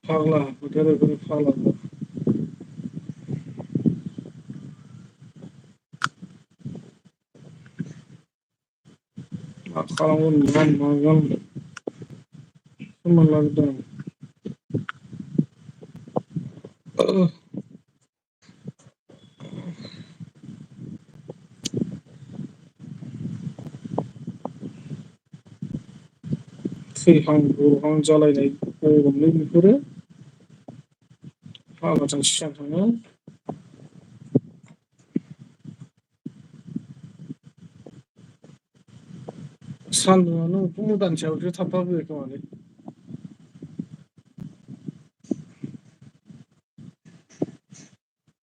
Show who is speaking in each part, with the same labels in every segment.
Speaker 1: फाग्ला बोथोर ओरैबायदि फाग्ला मा खालामगोन मा मागोन मोनलांदों थैहां गरहां जालायनाय गरमलै बेफोरो फाग्लाजों सियान थाङो सान्दुङानो उखुम मुदानि सायावसो थाबथाबोयो खोमालै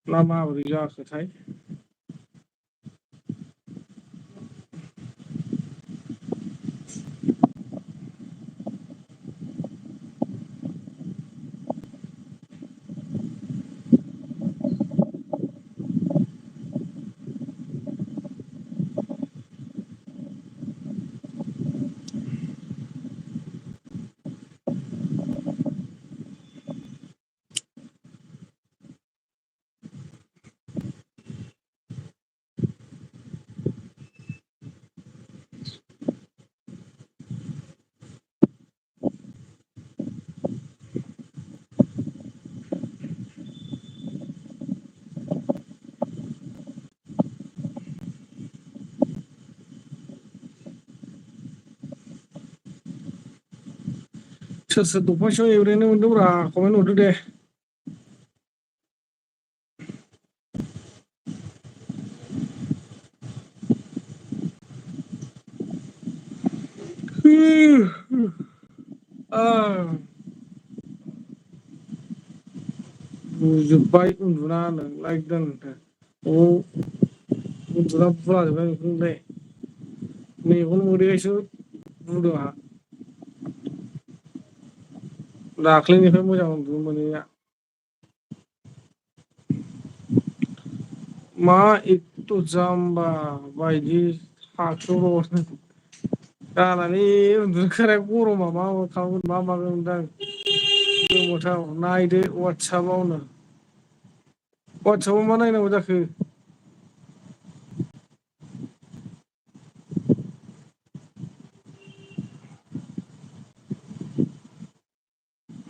Speaker 1: ना माबोरै जाखोथाय सोर सोर दंफां सिङाव एब्रेनो मोन्दोंब्रा कमेन्ट हरदो दे बुजोब्बाय उन्दुना नोंलाय दोनदो उन्दुना बुलाजोबबाय बेखौनोलाय मेगन मोदैखायसो बुदों आंहा दाख्लैनिफ्राय मोजां उन्दुनो मोनैया मा एथ' जाम्बा बायदि थाखोआव जानानै उन्दुनो ओंखारनाय गरमा मा खालामगोन मा मागोन मोनदां गोमोथाव नायदो वाटसाबावनो वाटसाबाव मा नायनांगौ जाखो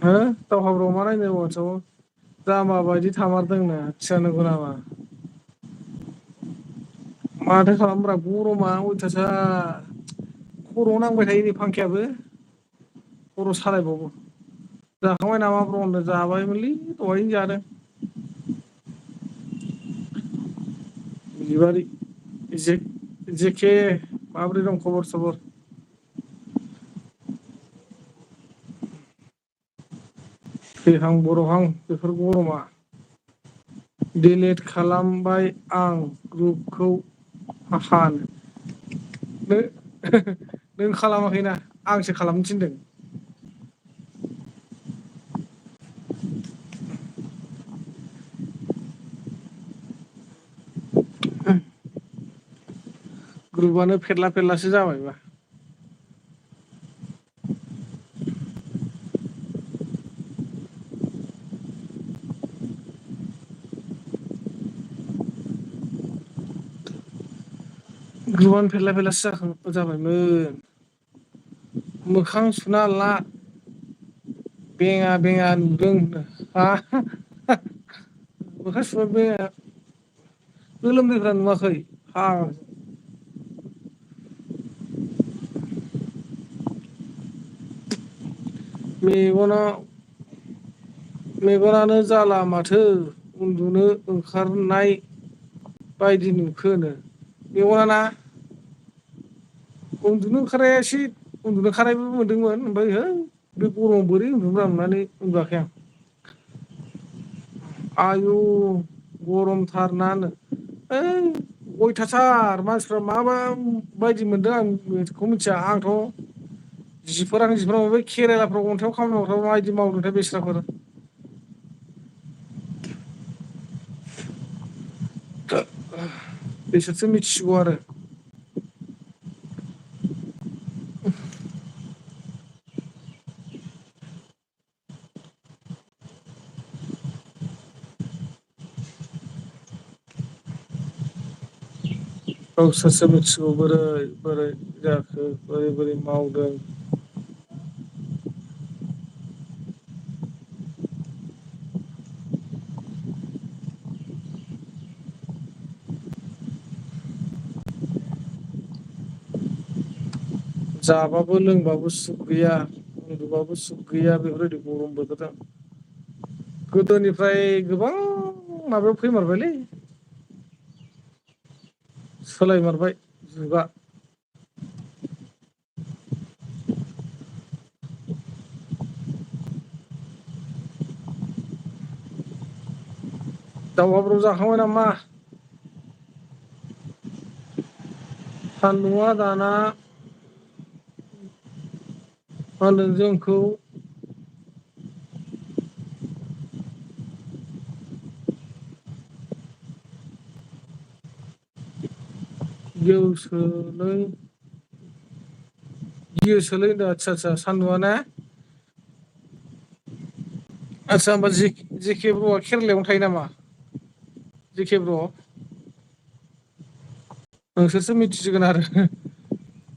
Speaker 1: हो दावहाफ्राव मा नायनो वाटसाबाव जाम्बा बायदि थामारदोंनो आथिया नंगौ नामा माथो खालामब्रा गरमा अयथासार खर'आव नांबाय थायो नै फांखायाबो खर' सालायबावो जाखांबाय नामा ब्र होनदों जाबायमोनलै दहायनो जादों बिबारि जेखे माबोरै दं खबर सबर थैहां बरबहां बेफोर गरमा दिलिट खालामबाय आं ग्रुपखौ हानो नों खालामाखैना आंसो खालामनो थिनदों ग्रुपआनो फेरला फेरलासो जाबायबा ग्रुपआनो फेरला फेरलासो जाबायमोन मोखां सुना ला बेङा बेङा नुदों मोखां सुनाय बेङा गोलोमदैफ्रा नुवाखै मेगना मेगनानो जाला माथो उन्दुनो ओंखारनाय बायदि नुखोनो मेगना ना उन्दुनो ओंखारनाया एसे उन्दुनो ओंखारनायबो मोनदोंमोन ओमफ्राय है बे गरमाव बोरै उन्दुनोब्रा नंनानै उन्दुआखै आं आयु गरमथारनानो ओइ अयथासार मानसिफ्रा माबा बायदि मोनदों आं बेखौ मिथिया आंथ' जिफोरानो बै केरेलाफ्राव अन्थाइाव खामानि मावग्राफ्रा माबायदि मावदोंथाय बेस्राफोर बिसोरसो मिथिसिगौ आरो गावसोरसो मिथिगौ बोरै बोरै जाखो बोरै बोरै मावदों। जाबाबो लोंबाबो सुग गैया उन्दुबाबो सुग गैया बेफोरबायदि गरम बोथोरजों गोदोनिफ्राय गोबां माबायाव फैमारबायलै सोलायमारबाय जुगा। दावहाब्रु जाखांबाय नामा? सान्दुङा दाना मा होनदों जोंखौ गियोसोलै गियोसोलै होनदों आदसा आदसा सान्दुङा ना आदसा होमबा जेके ब्र'आ केरेलायावनो थायो नामा जेके ब्र'? नोंसोरसो मिथिसिगोन आरो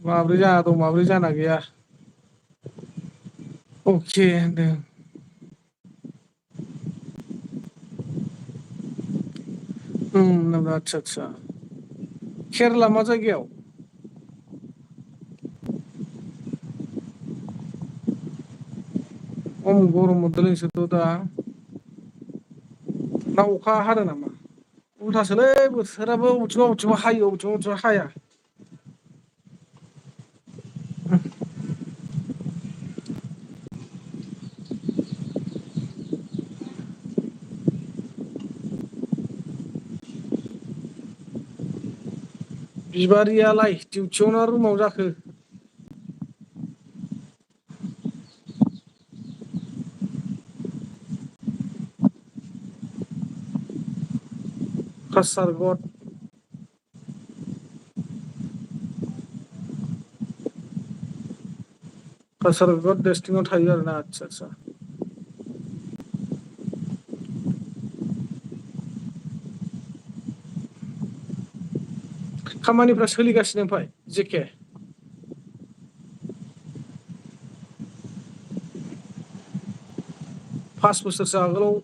Speaker 1: माब्रै जाना दं माब्रै जाना गैया। अके होनदों। आदसा आदसा केरेला मा जायगायाव? खम गरम मोनदों नोंसोरथ' दा ना अखा हादों नामा? उल्थासोलै बोथोराबो अबेथिंबा अबेथिंबा हायो अबेथिंबा अबेथिंबा हाया। बिबारियालाय डिउटियाव ना रुमाव जाखो? कासारगड कासारगड डिस्ट्रिक्टआव थायो आरोना आदसा आदसा खामानिफ्रा सोलिगासिनो ओमफ्राय जेके? 5 बोसोरसो आगोलाव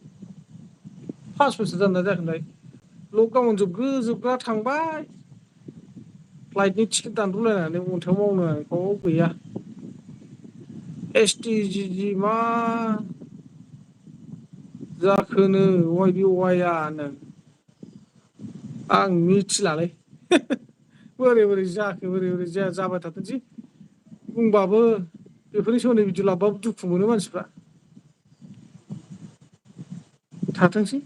Speaker 1: 5 बोसोर जादोंना जायाखैथाय लकडाउन जोबग्रोजोबग्रा थांबाय फ्लाइटनि टिकेट दानब्रलायनानै अन्थाइाव मावनो गैया। एस टि जि मा जाखोनो अवाय बे अवाइयानो आं मिथिलालै बोरै बोरै जाखो बोरै बोरै जाया जाबाय थाथोंसै बुंबाबो बेफोरनि सोमोन्दै भिडिअ लाबाबो दुखु मोनो मानसिफ्रा थाथोंसै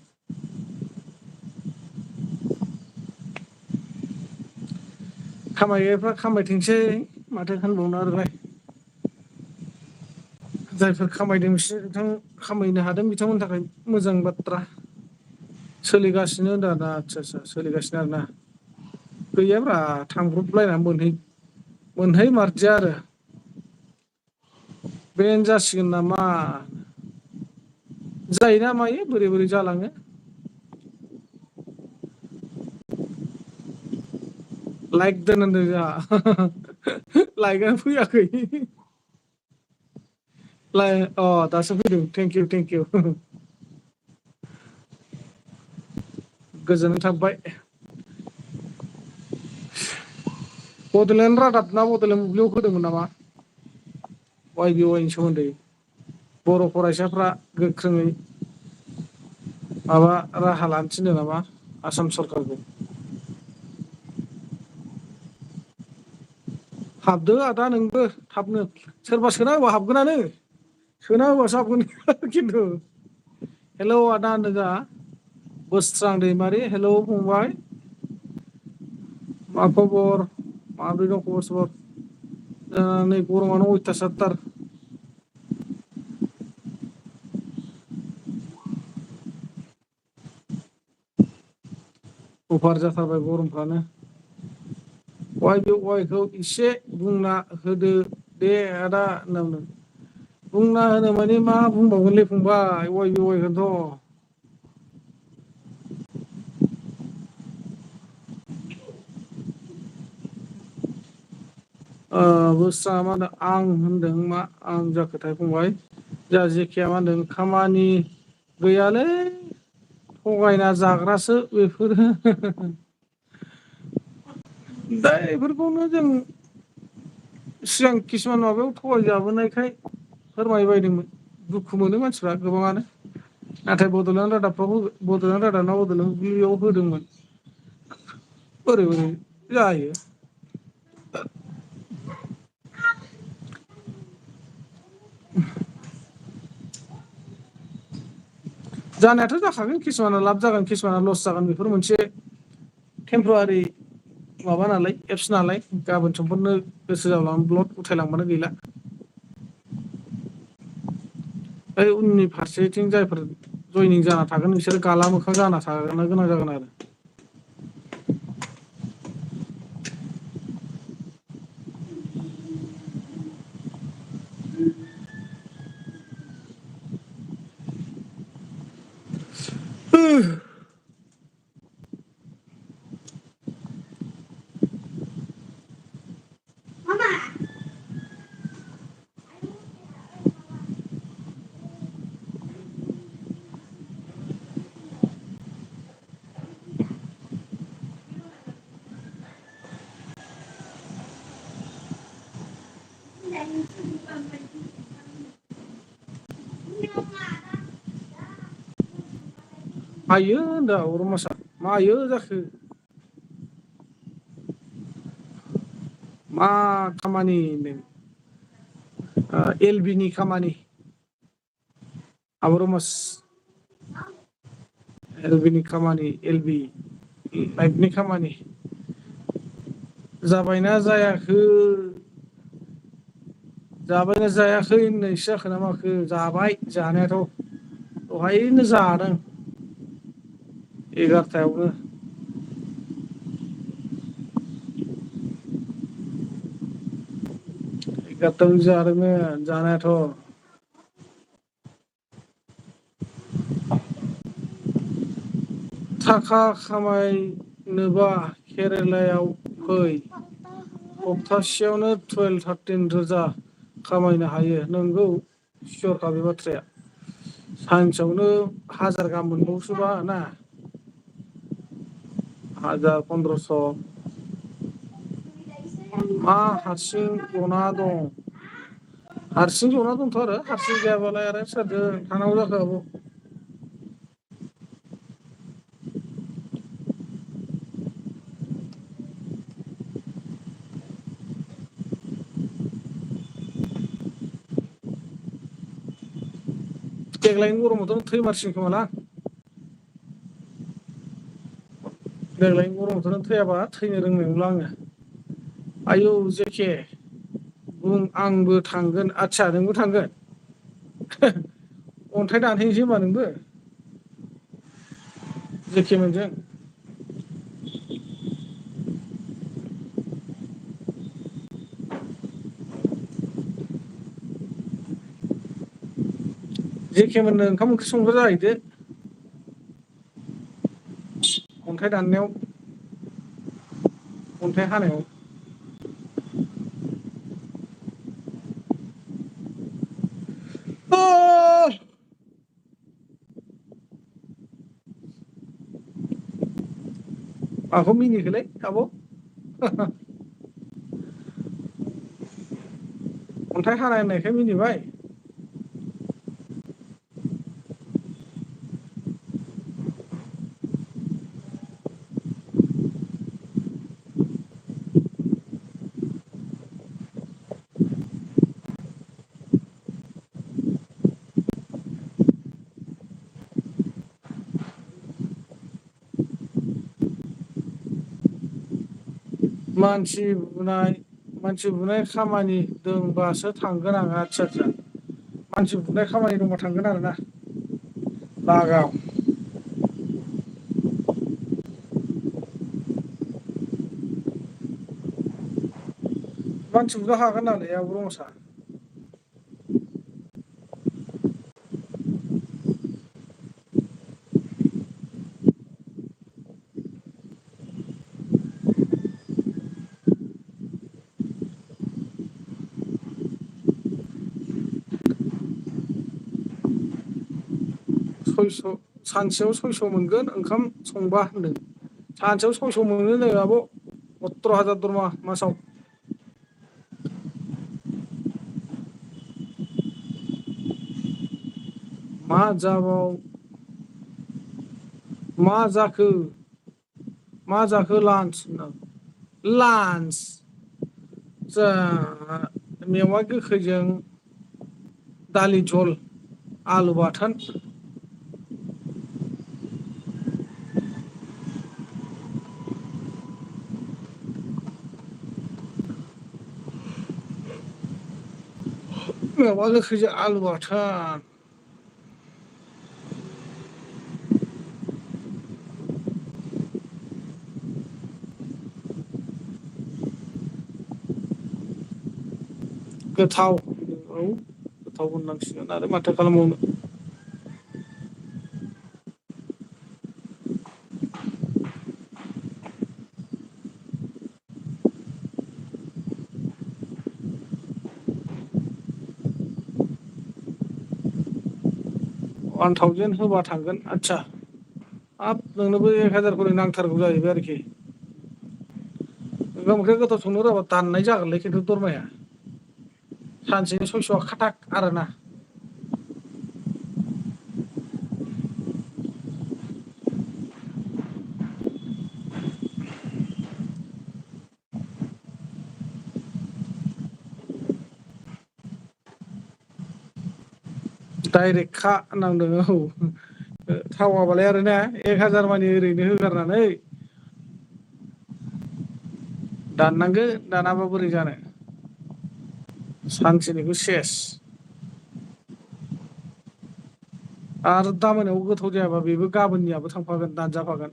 Speaker 1: खामायग्राफ्रा खामायथोंसै माथो होनबावनो आरोलाय जायफोर खामायदों बिसोर बिथां खामायनो हादों बिथांमोननि थाखाय मोजां बाथ्रा सोलिगासिनो दा आदसा आदसा सोलिगासिनो आरोना गैयाब्रा थांब्रबलायनानै मोनहै मारदिया आरो बेनो जासिगोन नामा जायोना मायो बोरै बोरै जालाङो लाइक दोन होनदों जोंहा लाइकआनो फैयाखै दासो फैदों थेंकिउ थेंकिउ गोजोननाय थाबाय बड'लेण्ड रादाब ना बड'लेण्ड बुब्लियाव होदोंमोन नामा वाय बि वाइनि सोमोन्दै बर' फरायसाफ्रा गोख्रोङै माबा राहा लानो थिनदों नामा आसाम सरखारखौ हाबदो आदा नोंबो थाबनो सोरबा सोना होबा हाबगोनानो सोना होबासो हाबगोन खिन्थु हेलौ आदा होनदों जोंहा बोस्रां दैमारि हेलौ फंबाय मा खबर माब्रै दं खबर सबर नै गरमानो अयथासारथार अभार जाथारबाय गरमफ्रानो वाय बि वाइखौ एसे बुंना होदो दे आदा होनना बुंदों बुंना होनो माने मा बुंबावगोनलै फंबाय वाय बि वाइखौनोथ' बोस्रा मा होनदों आं होनदों मा आं जाखोथाय फंबाय जोंहा जेखिया मा होनदों खामानि गैयालै थगायना जाग्रासो बेफोरो दा बेफोरखौनो जों सिगां किसुमान माबायाव थगायजाबोनायखाय फोरमायबायदोंमोन दुखु मोनो मानसिफ्रा गोबाङानो नाथाय बड'लेण्ड रादाबफ्राव बड'लेण्ड रादाब बड'लेण्ड बुब्लियाव होदोंमोन बोरै बोरै जायो जानायाथ' जाखागोन किसुमाना लाब जागोन किसुमाना लस जागोन बेफोर मोनसे टेम्परारि माबा नालाय एप्स नालाय गाबोन समफोरनो गोसो जाब्लानो ब्लड उथायलांबानो गैला ओइ उननि फारसेथिं जायफोर जयनिं जाना थागोन बिसोरो गाला मोखां जाना थानो गोनां जागोन आरो आइयो होनदों रमासा मा आइयो जाखो मा खामानि एल बि नि खामानि आब' रमास एल बि नि खामानि एल बि लाइटनि खामानि जाबायना जायाखै जाबायना जायाखै होननायसो जाखो ना माखो जाबाय जानायाथ' दहायनो जादों 11:00 11:00 जादोंमोन जानायाथ' थाखा खामायनोबा केरेलायाव फै सप्तासेयावनो 12-13 रोजा खामायनो हायो नोंगौ सियरखा बे बाथ्राया सानसेयावनो 1000 गाहाम मोनबावसोबा ना 1000-1500 मा हारसिं जना दं हारसिं जना दंथ' आरो हारसिं गैयाबालाय आरो सोरजों थानांगौ जाखो आब' देग्लायनि गरमावथ' थैमारसिगोन खोमालां देग्लायनि गरमावथ' नों थैयाबा थैनो रोंनाय नंला आङो आयौ जेखे बुं आंबो थांगोन आदसा नोंबो थांगोन अन्थाइ दानहैनोसै होनबा नोंबो जेखे मोनजों जेखे मोननो ओंखाम ओंख्रि संग्रा जाहैदो अन्थाइ दाननायाव अन्थाइ हानायाव माखौ मिनिखोलै आब' अन्थाइ हानाय होननायखाय मिनिबाय मानसि बुनाय खामानि दंबासो थांगोन आं आदसा आदसा मानसि बुनाय खामानि दंबा थांगोन आरोना लागाव मानसि बुनो हागोन नालै आब' रमसा सयस' सानसेयाव 600 मोनगोन ओंखाम संबा होनदों। सानसेयाव 600 मोनो नो आब' 17,000 दरमा मासाव। मा जाबाव मा जाखो मा जाखो लान्च होनदां लान्च जा मेवा गोखैजों दालि जल आलु बाथोन। मेवा गोखैजों आलु बाथोन। गोथाव औ गोथाव होननांसिगोन आरो माथो खालामबावनो। वान थावजेन होबा थांगोन आदसा हाब नोंनोबो 1,000 खरि नांथारगौ जाहैबाय आरोखि। ओंखाम ओंख्रि गोथाव संनो रोङाबा दाननाय जागोनलै खिन्थु दरमाया सानसेनि 600 खाथाक आरोना। डाइरेक्ट खा नांदों औ थावाबालाय आरो ना 1,000 मानि ओरैनो होगारनानै दाननांगोन दानाबा बोरै जानो। सानसेनिखौ सेस आरो दा मोनायाव गोथाव जायाबा बेबो गाबोननियाबो थांफागोन दानजाफागोन।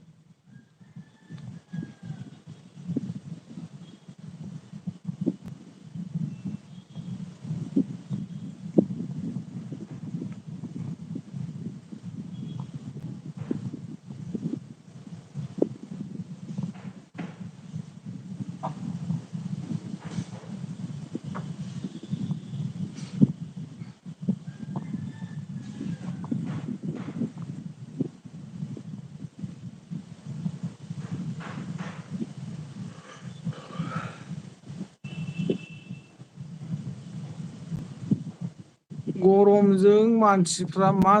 Speaker 1: गरमजों मानसिफ्रा मा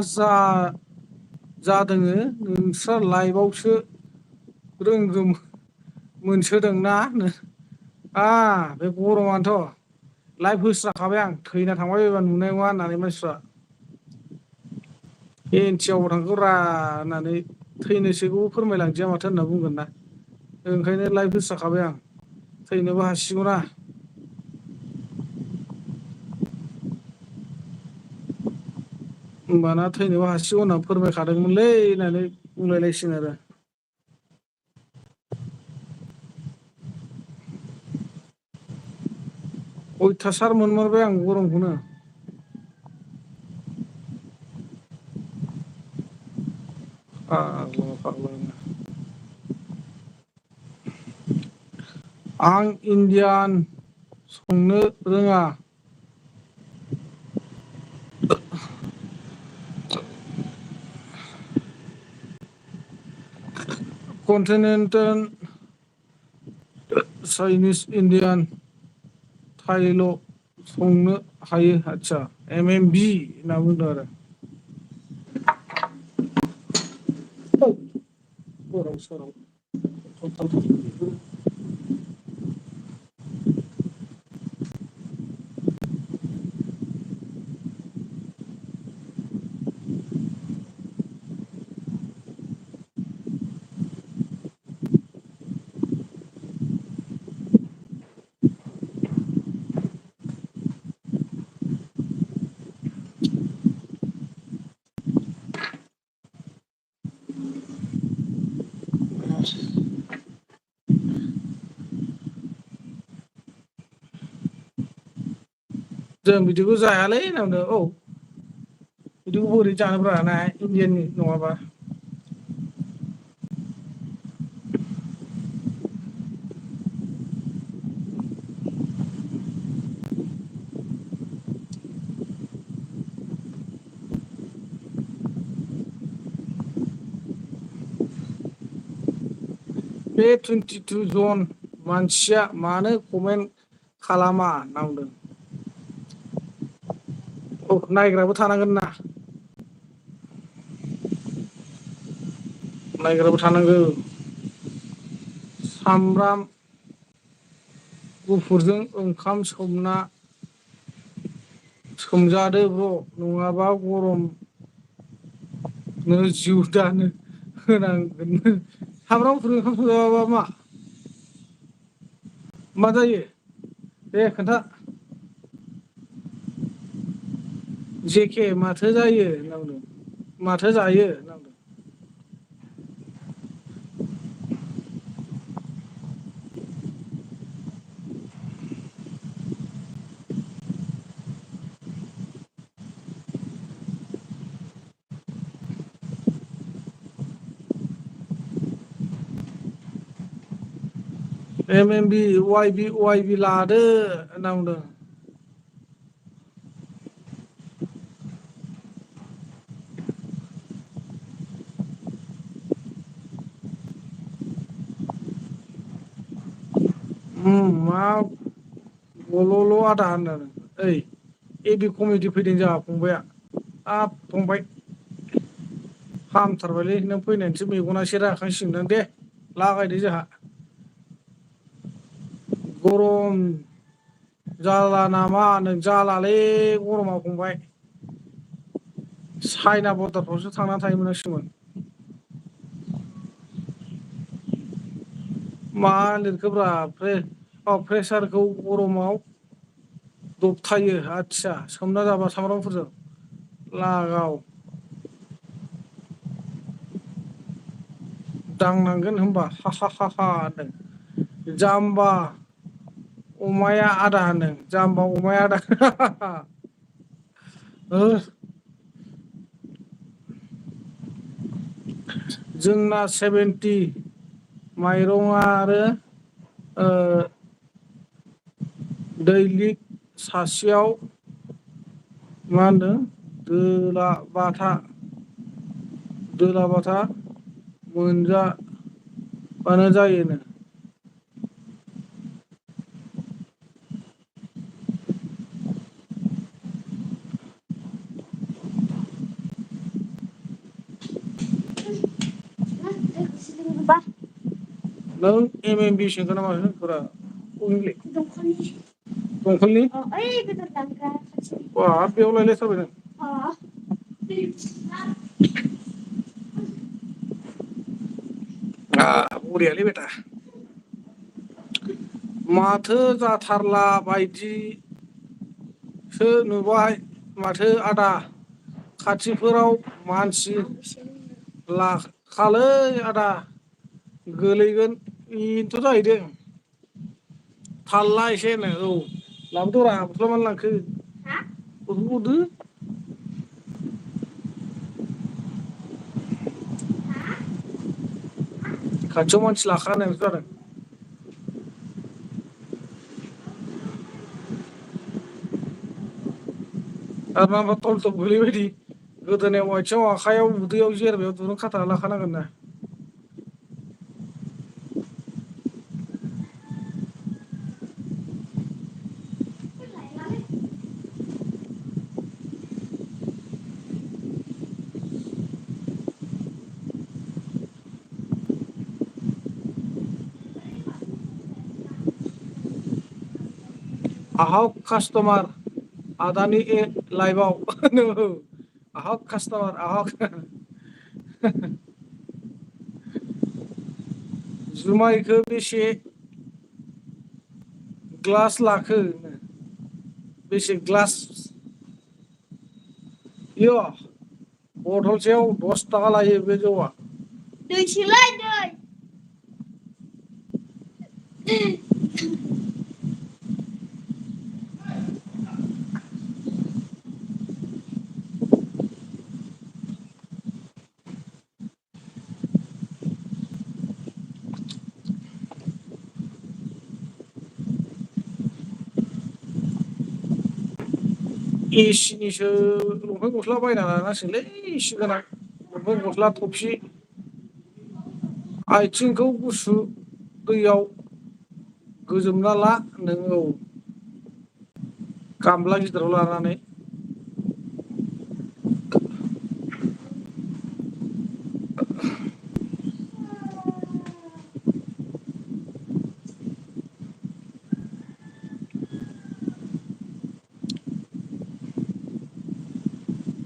Speaker 1: जादोङो नोंस्रा लाइभआवसो रोंगोम मोनसोदोंना बे गरमानोथ' लाइभ होस्राखाबाय आं थैना थांबाय बायबा नुनाय नङा होननानै मानसिफ्रा एनटिआवबो थांखो रा होननानै थैनोसैखौबो फोरमायलांदिया माथो होनना बुंगोन ना ओंखायनो लाइभ होस्राखाबाय आं थैनोबो हासिगौना। होमबाना थैनोबो हासिगौ होनना फोरमायखादोंमोनलै होननानै बुंलायलायसिगोन आरो। अयथासार मोनमारबाय आं गरमखौनो। फाग्ला फाग्ला आं इण्डियान संनो रोङा। कन्टिनेन्टेल चाइनिस इण्डियान थाइल' संनो हायो आदसा MMB होनना बुंदों आरो। गोदाव सोराव जों बिदिखौ जायालै होनना बुंदों औ बिदिखौ बोरै जानोब्रा ना इण्डियाननि नङाबा। बे 22 जन मानसिया मानो कमेन्ट खालामा होनना बुंदों। औ नायग्राबो थानांगोन ना। नायग्राबो थानांगौ। सामब्राम गुफुरजों ओंखाम सोमजादो ब्र' नङाबा गरम जिउ दानो होनांगोन सामब्राम गुफुरजों ओंखाम सोमजाबा मा जायो दे खोन्था। जेके माथो जायो होनना बुंदों माथो जायो होनना बुंदों। MMB वाइबि लादो होनना बुंदों। मा गल'ल' आदा होनदों ओइ एबि कमेडि फैदों जोंहा फंबाया हाब फंबाय हामथारबायलै नों फैनायनिसो मेगना एसे राखांसिगोनदां दे लागायदो जोंहा गरम जाला नामा होनदों जालालै गरमा फंबाय चाइना बरदारफ्रावसो थांनानै थाहैनांसिगौमोन। मा लिरखोब्रा प्रेसारखौ गरमाव दबथायो आदसा सोमना जाबा सामब्रामफोरजों लागाव दांनांगोन होनबा हा होनदों जाम्बा अमाया आदा होनदों जाम्बा अमाया आदा जोंना 70 माइरङआ आरो दैलिक सासेयाव मा होनदों दोलाबाथा मोनजाबानो जायोनो। नों MMB सोखो ना माखो होनखोब्रा दंखलनि बाब बेयाव लायलायथारबाय नों बरियालै बेटा माथो जाथारला बायदिसो नुबाय माथो आदा खाथिफोराव मानसि लाखालै आदा गोलैगोन बेनोथ' जाहैदों थाल्ला एसेनो औ लाबोदरा बथला मानो लांखो बथलखौ हरदो खाथियाव मानसि लाखा होननायसो जादों। आरो माबा तल तल गोलैबायदि गोदोनायाव आथिङाव आखाइयाव उदैयाव जेरबायाव दुरुं खाथाना लाखानांगोन ना। आहक कास्टमार आदानि लाइभआव नोङो आहक कास्टमार आहक जुमायखौ बेसे ग्लास लाखो बेसे ग्लास इय बथलसेयाव 10 थाखा लायो बे जौआ दैसोलाय दै एसिनिसो लंपेन्ट गस्ला बायना लानांसिगोनलै एसि गोनां लंपेन्ट गस्ला थफि आथिंखौ गुसु दैयाव गोजोमना ला नों औ गामला गिदिराव लानानै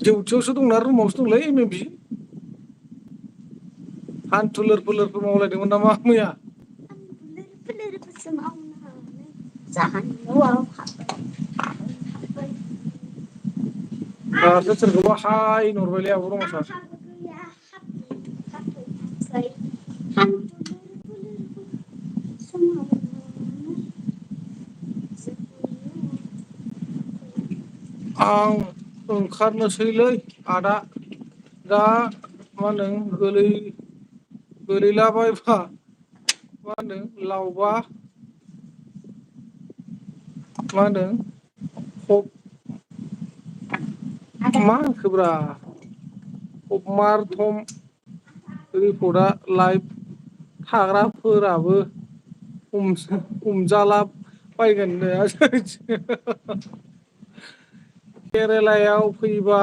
Speaker 1: डिउटियावसो दंना रुमावसो दंलै मेमि हान्थुलोर फोलोरफोर मावलायदोंमोन नामा मैया दासो सोरखौबा हाय होनहरबायलै आब' रमासा आं ओंखारनोसैलै आदा दा मा होनो गोलैलाबायबा मा होनो लावबा मा होनदों मा होनखोब्रा हमार थम रिपर्टआ लाइभ थाग्राफोराबो हमजाला बायगोननो केरेलायाव फैबा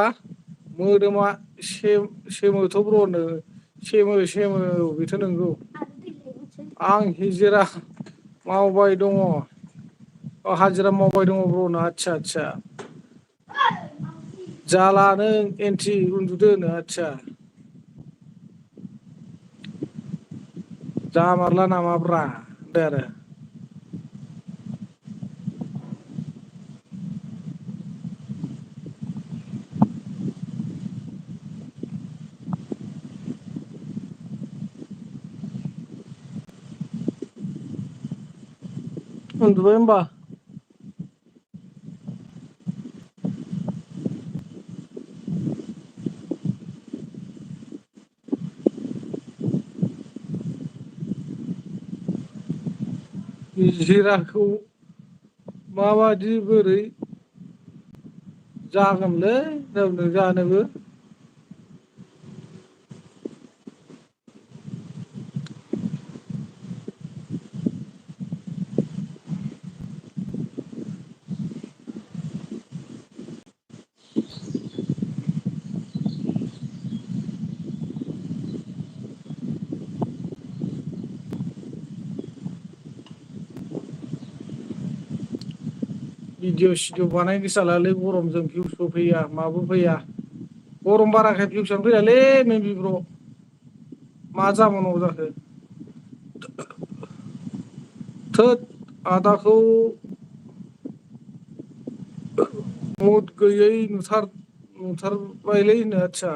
Speaker 1: मोदोमा सेमोथ' ब्रनो सेमो औ बेथ' नंगौ आं हिजिरा मावबाय दङ हाजिरा मावबाय दङ ब्रनो आदसा जाला नों एन्टि उन्दुदोनो आदसा जामारला नामाब्रा होनदो आरो उन्दुबाय होमबा जिराखौ माबादि बोरै जागोनलै जानोबो भिडिअ सिडिअ बानायनो गोसो जालालै गरमजों भिउसबो फैया माबो फैया गरम बाराखाय भिउसानो फैयालै मेमि ब्र' मा जाबावनांगौ जाखो थोद आदाखौ मुद गैयै नुथारबायलै होनो आदसा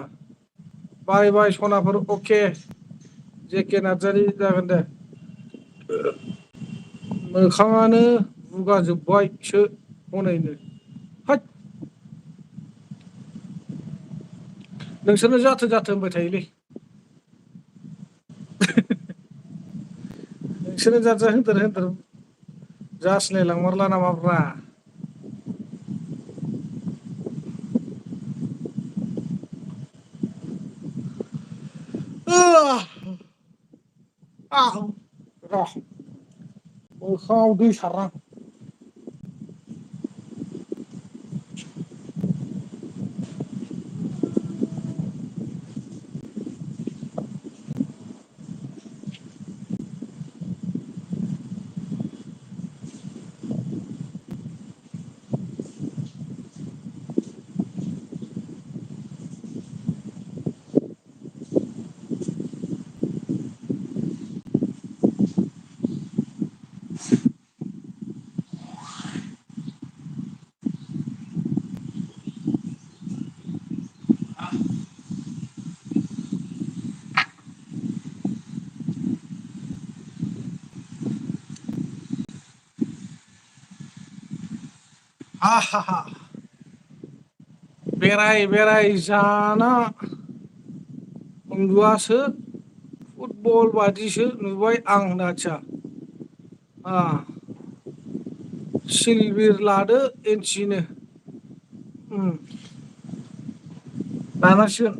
Speaker 1: बाय बाय सनाफोर अके जेके नार्जारि जागोन दे मोखाङानो बुगाजोब्बायसो हनैनो होद नोंसोरनो जाथो होनबाय थायोलै नोंसोरनो जाद होनथार जासिनाय लांमारला नामाब्रा र' मोखाङाव दै सारनां हा बेराय जाना उन्दुआसो फुटबल बादिसो नुबाय आं होनो आदसा सिलबिर लादो एनटिनो लानांसिगोन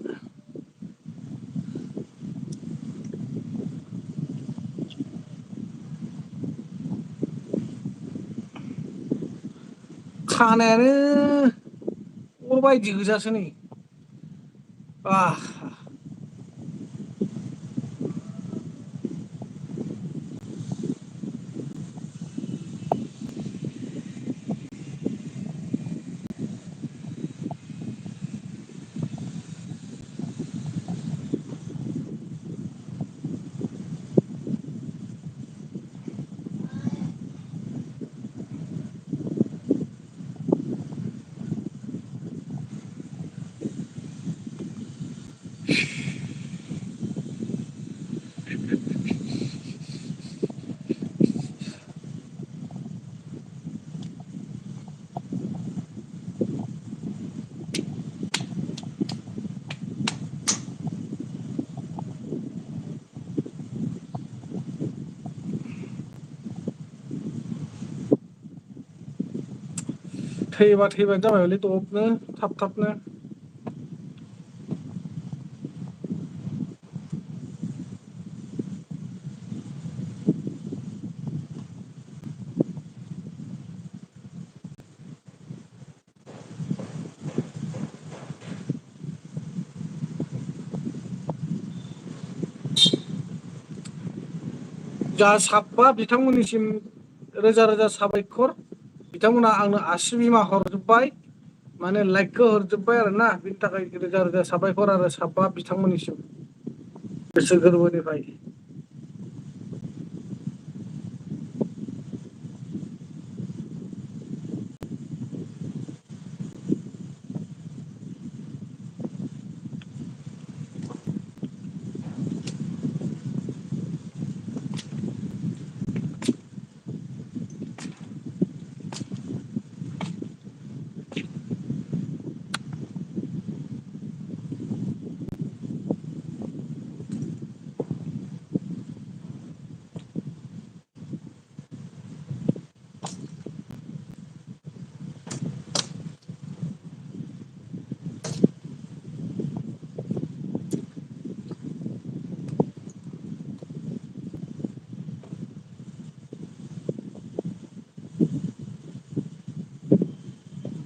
Speaker 1: खानायानो अर बायदि गोजासो नै थैबानो जाबायलै दबनो थाब-थाबनो जा साबा बिथांमोननिसिम रोजा रोजा साबायखर बिथांमोना आंनो आसि बिमा हरजोब्बाय माने लाइकखौ हरजोब्बाय आरो ना बिनि थाखाय रोजा रोजा साबायखर आरो साबा बिथांमोननिसिम गोसो गोरबोनिफ्राय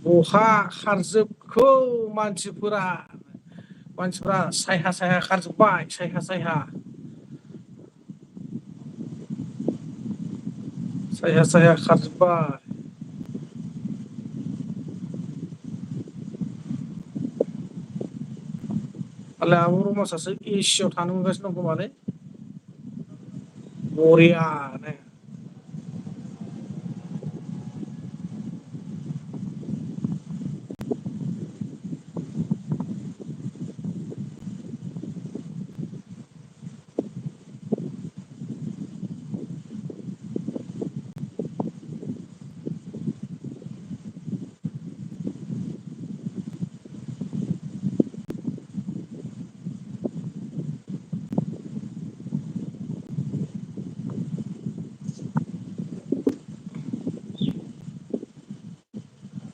Speaker 1: बहा खारजोबखो मानसिफ्रा सायहा सायहा खारजोब्बाय सायहा खारजोब्बाय आंलाय आब' रमासासो एसियाव थानो मोनगासिनो दं खोमालै बरियानो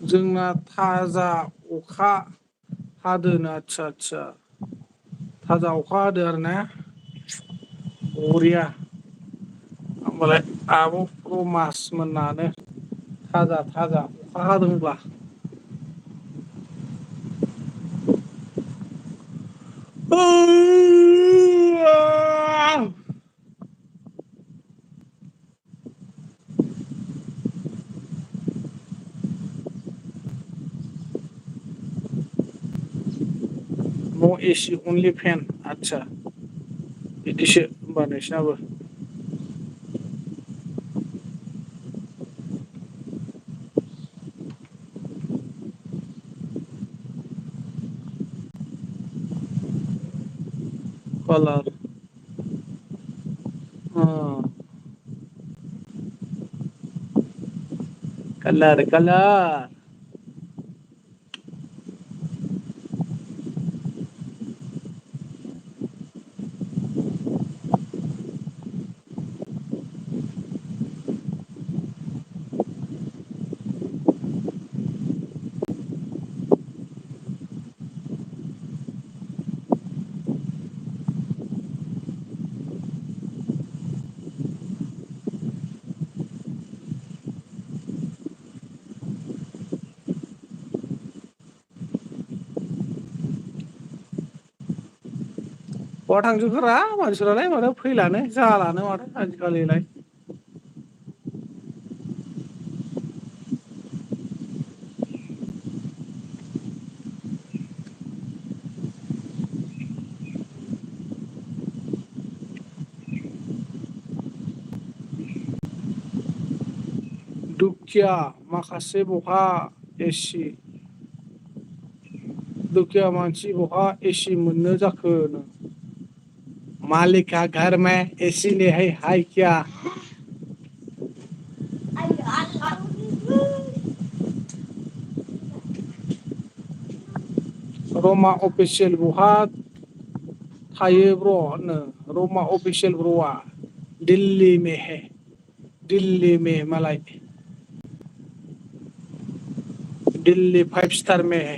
Speaker 1: जोंना थाजा अखा हादोनो आदसा थाजा अखा हादो आरो ना बरिया होमबालाय आब' रमास मोनानो थाजा अखा हादोंब्ला न' एसि अनलि फेन आदसा बिदिसो होमबा नोंसिनाबो कालार कालार बहा थांजोबखोरा मानसिफ्रालाय माथो फैलानो जालानो माथो आजिखालिलाय दुखिया माखासे बहा एसि दुखिया मानसि बहा एसि मोननो जाखो मालिक का घर में एसी नहीं है क्या रमा अफिसियेल बहा थायो ब्र होनो रमा अफिसियेल ब्रआ दिल्ली में है दिल्ली में मालाय दिल्ली 5 स्टार में है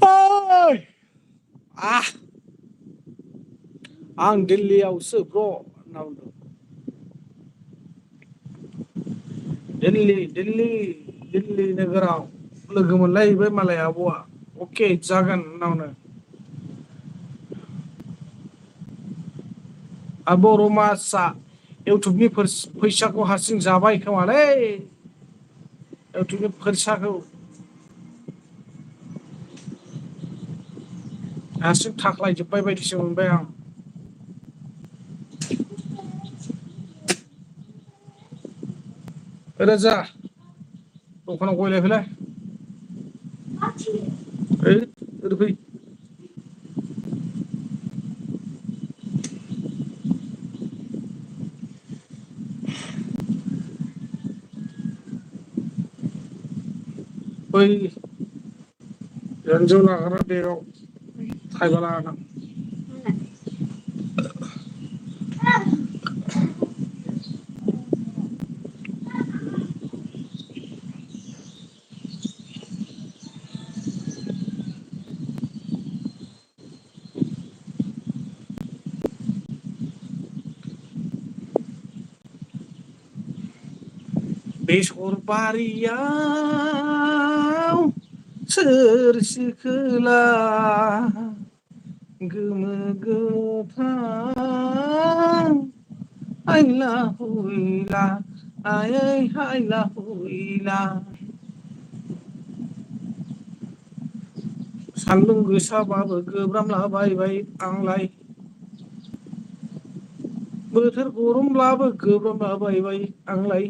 Speaker 1: ओइ आं दिल्लीयावसो ब्र होनना बुंदों दिल्ली नोगोराव लोगो मोनलायहैबाय मालाय आब'आ अके जागोन उनावनो आब' रमासआ इउटुबनि फैसाखौ हारसिं जाबाय खोमालै इउटुबनि फैसाखौ हारसिं थाख्लायजोब्बाय बायदिसो मोनबाय आं रोजा दखानाव गय लायफैलाय ओइ ओरै फै बै एन्जर लाग्रा देगाव थाइबा लाना बेसर बारियाव सोर सिखोला गोमो गोथां हायला हुइला आयै हायला हुइला सान्दुं गोसाबाबो गोब्रामलाबायबाय आंलाय बोथोर गरमब्लाबो गोब्रामलाबायबाय आंलाय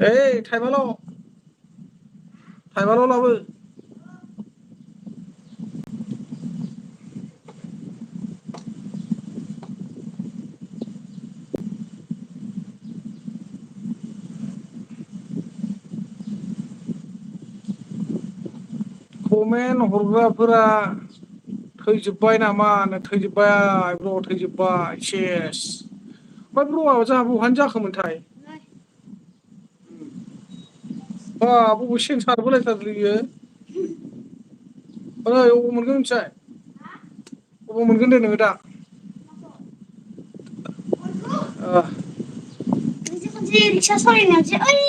Speaker 1: ओइ थाइबाल' लाबो कमेन्ट हरग्राफोरा थैजोब्बाय नामा थैजोब्बाय ब्र थैजोब्बाय सेस ओमफ्राय ब्र'आ जोंहा बहानि जाखोमोनथाय बबाव सेन्सारबोलायथारलै बियो ओइ अबाव मोनगोन मिथिबाय अबाव मोनगोन दे नोङो दा रिक्सा सालायनायावसो ओइ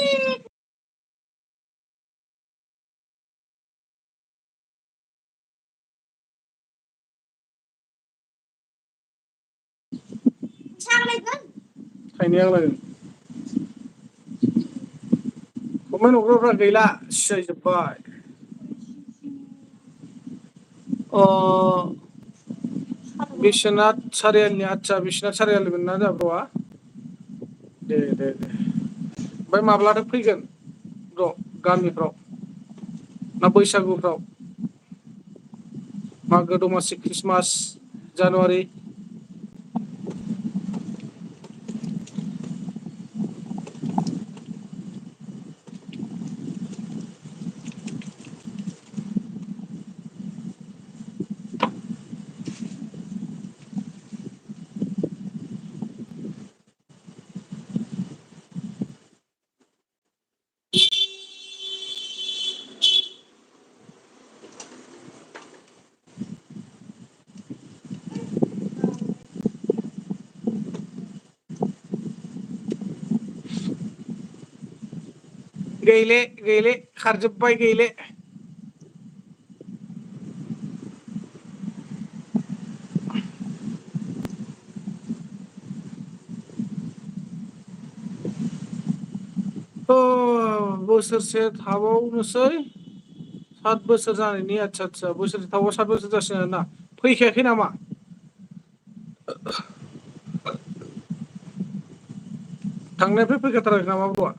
Speaker 1: थाइनै आग्लायगोन कमेन्ट हरग्राफ्रा गैला सिजायजोब्बाय अ बिश्वनाथ सारियालिनि आदसा बिश्वनाथ सारियालिमोन ना जोंहा ब्र'आ दे ओमफ्राय माब्लाथो फैगोन ब्र' गामिफ्राव ना बैसागुफ्राव मागो दमासि ख्रिस्टमास जानुवारि गैले खारजोब्बाय गैले बोसोरसे थाबावनोसै 7 बोसोर जानायनि आदसा बोसोरसे थाबाव 7 बोसोर जासिगोन आरोना फैखायाखै नामा थांनायनिफ्राय फैखाथाराखै नामा ब्र'आ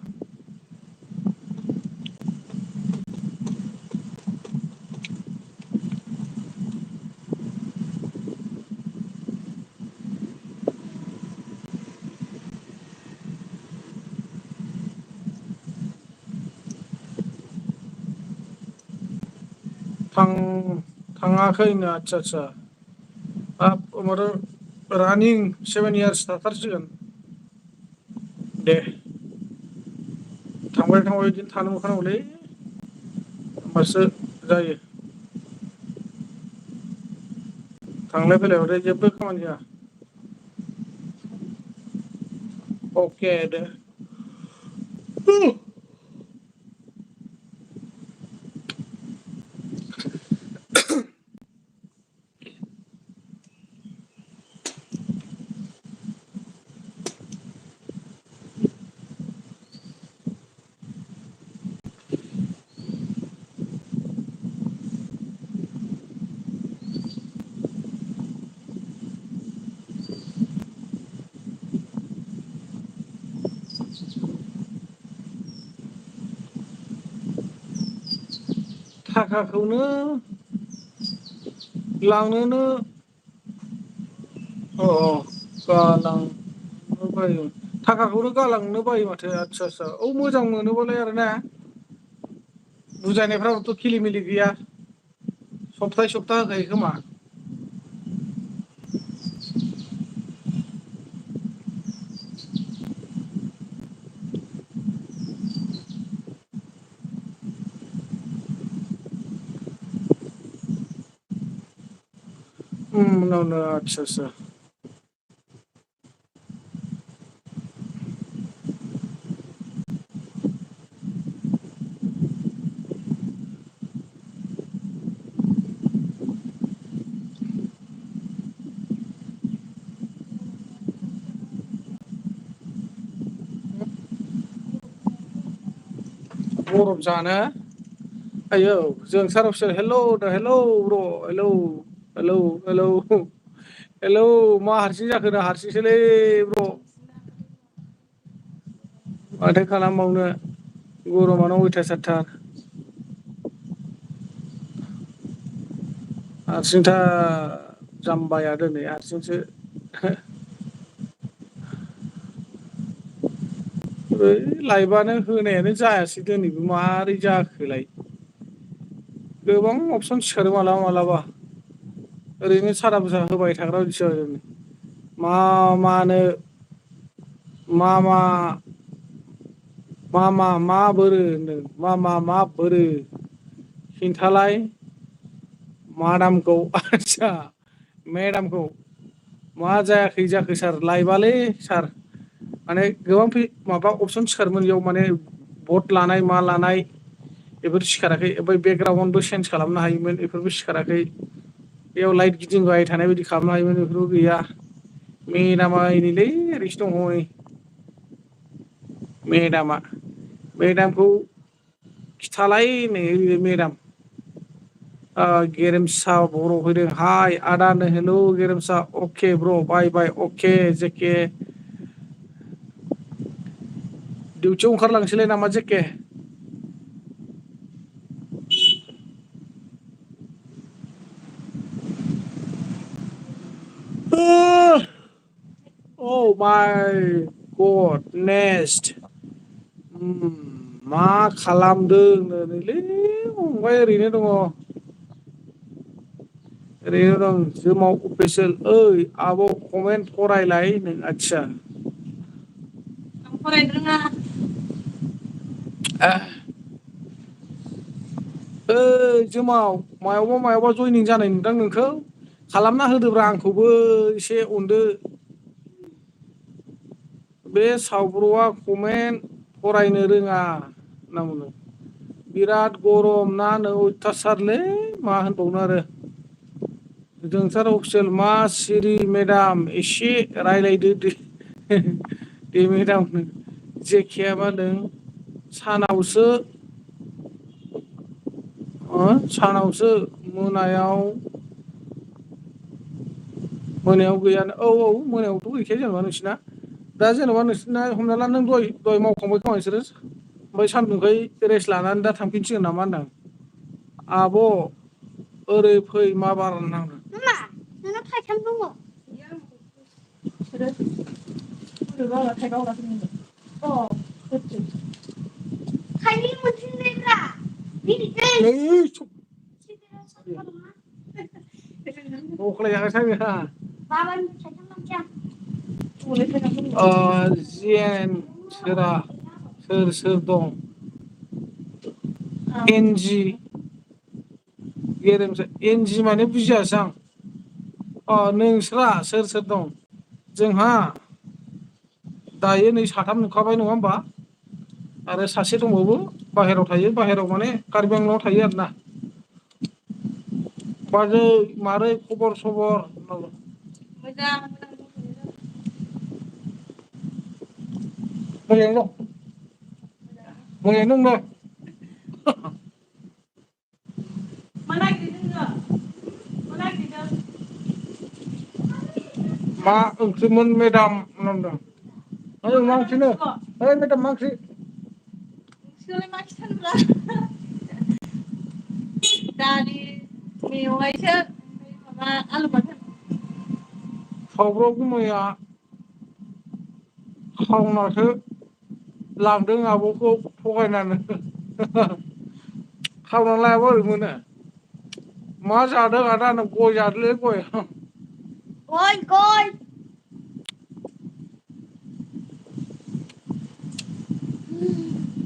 Speaker 1: थाङाखैनो आदसा हाब होमबाथ' रानिं 7 इयार्स थाथारसिगोन दे थांबाय बिदिनो थानो मोनखानांगौलै होमबासो जायो थांलाय फैलायबाथाय जेबो खामानि होआ अके दे थाखाखौनो लांनोनो अ गालांनो बायो थाखाखौनो गालांनो बायो माथो आदसा औ मोजां मोनोबालाय आरोना बुजायनायफ्राबोथ' खिलिमिलि गैया सप्तायै सप्ता होखायो खोमा उनावनो आदसा बरफ जानो आयौ जोंसार अफिसार हेलौ ब्र हेलौ मा हारसिं जाखोनो हारसिंसोलै ब्र' माथो खालामबावनो गरमानो अयथासारथार हारसिंथार जाम्बाया दिनै हारसिंसो ओइ लाइभआनो होनायानो जायासै दिनैबो माबोरै जाखोलाय गोबां अपसन सिखारो मालाबा ओरैनो सादा बुसा होबाय थाग्रा बायदिसो जाबाय मा मानो मा बोरो होनदों मा बोरो खिन्थालाय मादामखौ आदसा मेदामखौ मा जाखो सार लाइभआलै सार माने गोबां माबा अपसन सिखारोमोन बेयाव माने भट लानाय मा लानाय बेफोर सिखाराखै ओमफ्राय बेकग्राउन्डबो चेन्ज खालामनो हायोमोन बेफोरबो सिखाराखै बेयाव लाइट गिदिंबाय थानाय बायदि खालामनो हायोमोन बेफोरबो गैया मेदामा ओरैलै ओरैसो दङ हनै मेदामखौ खिथालाय नो मेदाम गेरेमसा बर' फैदों हाय आदानो हेलौ गेरेमसा अके ब्र' बाय अके जेके दिउटियाव ओंखारलांसैलाय नामा जेके माइ गड नेक्स्ट मा खालामदों नैलै फंबाय ओरैनो दङ ओरैनो दं जोमाव अफिसियेल ओइ आब' कमेन्ट फरायलाय नों आदसा आं फरायनो रोङा जोमाव मायावबा जयनिं जानाय नुदां नोंखौ खालामना होदोब्रा आंखौबो एसे अनदो बे सावब्र'आ कमेन्ट फरायनो रोङा ना मोनो बिराद गरम ना होनो अयथासारलै मा होनबावनो आरो जोंसार अफिसियेल मा सिरि मेडाम एसे रायलायदो दे दे मेडाम जेखिया मा होनदों सानावसो सानावसो मोनायाव गैयानो औ मोनायावथ' गैखाया जेनेबा नोंसिना दा जेनेबा नोंसिना हमना ला नों दय मावखांबाय खोमा नोंसोरो ओमफ्राय सानदुंखाय रेस्ट लानानै दा थांफिनसिगोन नामा होनदां आब' ओरै फै मा बार नांदों नोंनाव थाइथाम दङ थाइनै मोनफिनबायब्रा दख्लायजागोनसो आङो जिएन सोर दं एनजि गेरेमसा एनजि माने बुजियासै आं नोंस्रा सोर दं जोंहा दायो नै साथाम नुखाबाय नङा होमबा आरो सासे दंबावो बाहेरायाव थायो बाहेरायाव माने कार्बि आंलंआव थायो आरोना बाजै मारै खबर सबर मोजां मोजाङैनो दं नो मा नागिरदों मा नागिरदों मा ओंख्रिमोन मेदाम होनदों मा ओंख्रिनो ओइ मेदाम मा ओंख्रि नोंसोरलाय मा खिथानोब्रा दालि मेवाइसो माबा आलु बाथोन सावब्रब मैया खावनासो लांदों आब'खौ थगायनानै खावनानै लायाबा ओरै मोनो मा जादों आदा होनो गय जादोंलै गय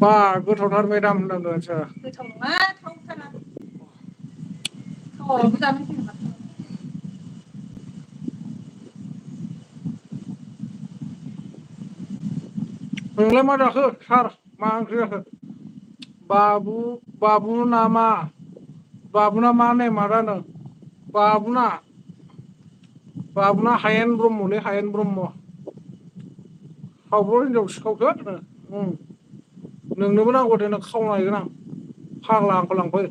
Speaker 1: बा गोथावथार मेदाम होननांगौ आदसा गोथाव नङा थावथारा थावाबाबो जानो फैगोन नोंलाय मा जाखो सार मा ओंख्रि जाखो बाबु नामा बाबुना मा नेम आदानो बाबुना हायेन ब्रह्मलै हायेन ब्रह्म सावब्र हिनजाव सिखावसो नोंनोबो नांगौ दे खावना हैगोन आं फाग्ला आंखौ लांफै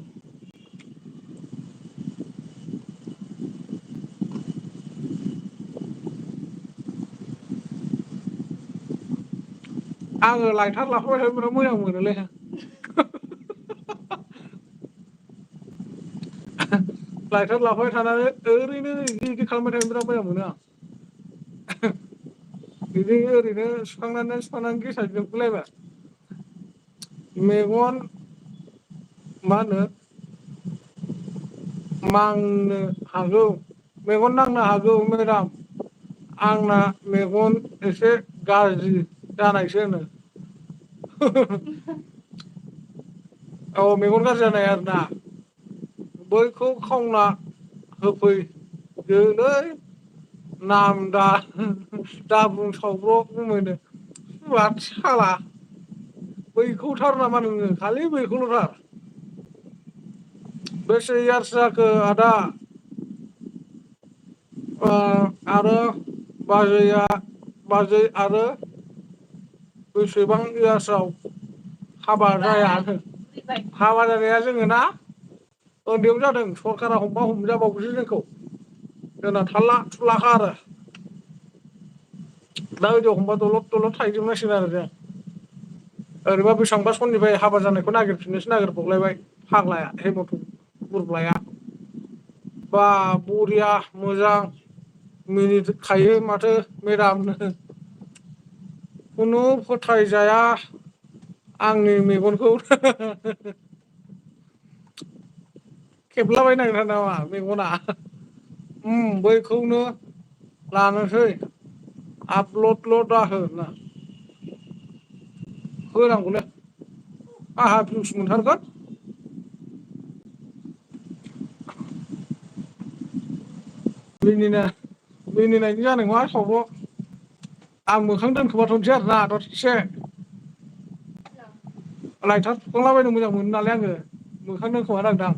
Speaker 1: आङो लाइटार लाफाबाय थानो बिराद मोजां मोनोलै लाइटार लाफाबाय थानानै ओरैनो इदि खालामबाय थानो बिराद मोजां मोनो आं बिदि ओरैनो सुखांनानै गेसा जोंफुलायबा मेगन मा होनो मांनो हागौ मेगन नांनो हागौ मेदाम आंना मेगन एसे गाज्रि जानायसो होनो औ मेगन गाज्रि जानाय आरोना बैखौ खावना होफैदोलै नाम दा बुं सावब्र' गुमैनो साला बैखौथार नामा नोङो खालि बैखौल'थार बेसे इयार्स जाखो आदा आरो बाजै आरो बेसेबां इयार्सआव हाबा जायानो हाबा जानाया जोङो ना उन्दैयाव जादों सरखारा हमबा हमजाबावगौसो जोंखौ जोंना थाल्ला थुल्लाखा आरो दा बायदियाव हमबा दलद थाहैजोबनांसिगोन आरो जों ओरैबा बेसेबांबा समनिफ्राय हाबा जानायखौ नागिरफिननोसो नागिरबावलायबाय फाग्लाया हेमथ गुरब्लाया बा बरिया मोजां मिनिखायो माथो मेदामनो खुनु फोथायजाया आंनि मेगनखौ खेबलाबायनांगोन नामा मेगना बैखौनो लानोसै आपलडल' दाहो ना होनांगौलै आंहा भिउस मोनथारगोन मिनिनायनि जानाय नङा सावब' आं मोखां दोनखोमाथ'नोसै आरोना दसे लाइटार सुखांलाबायनो मोजां मोनो नालाय आङो मोखांनो खोमा दांदां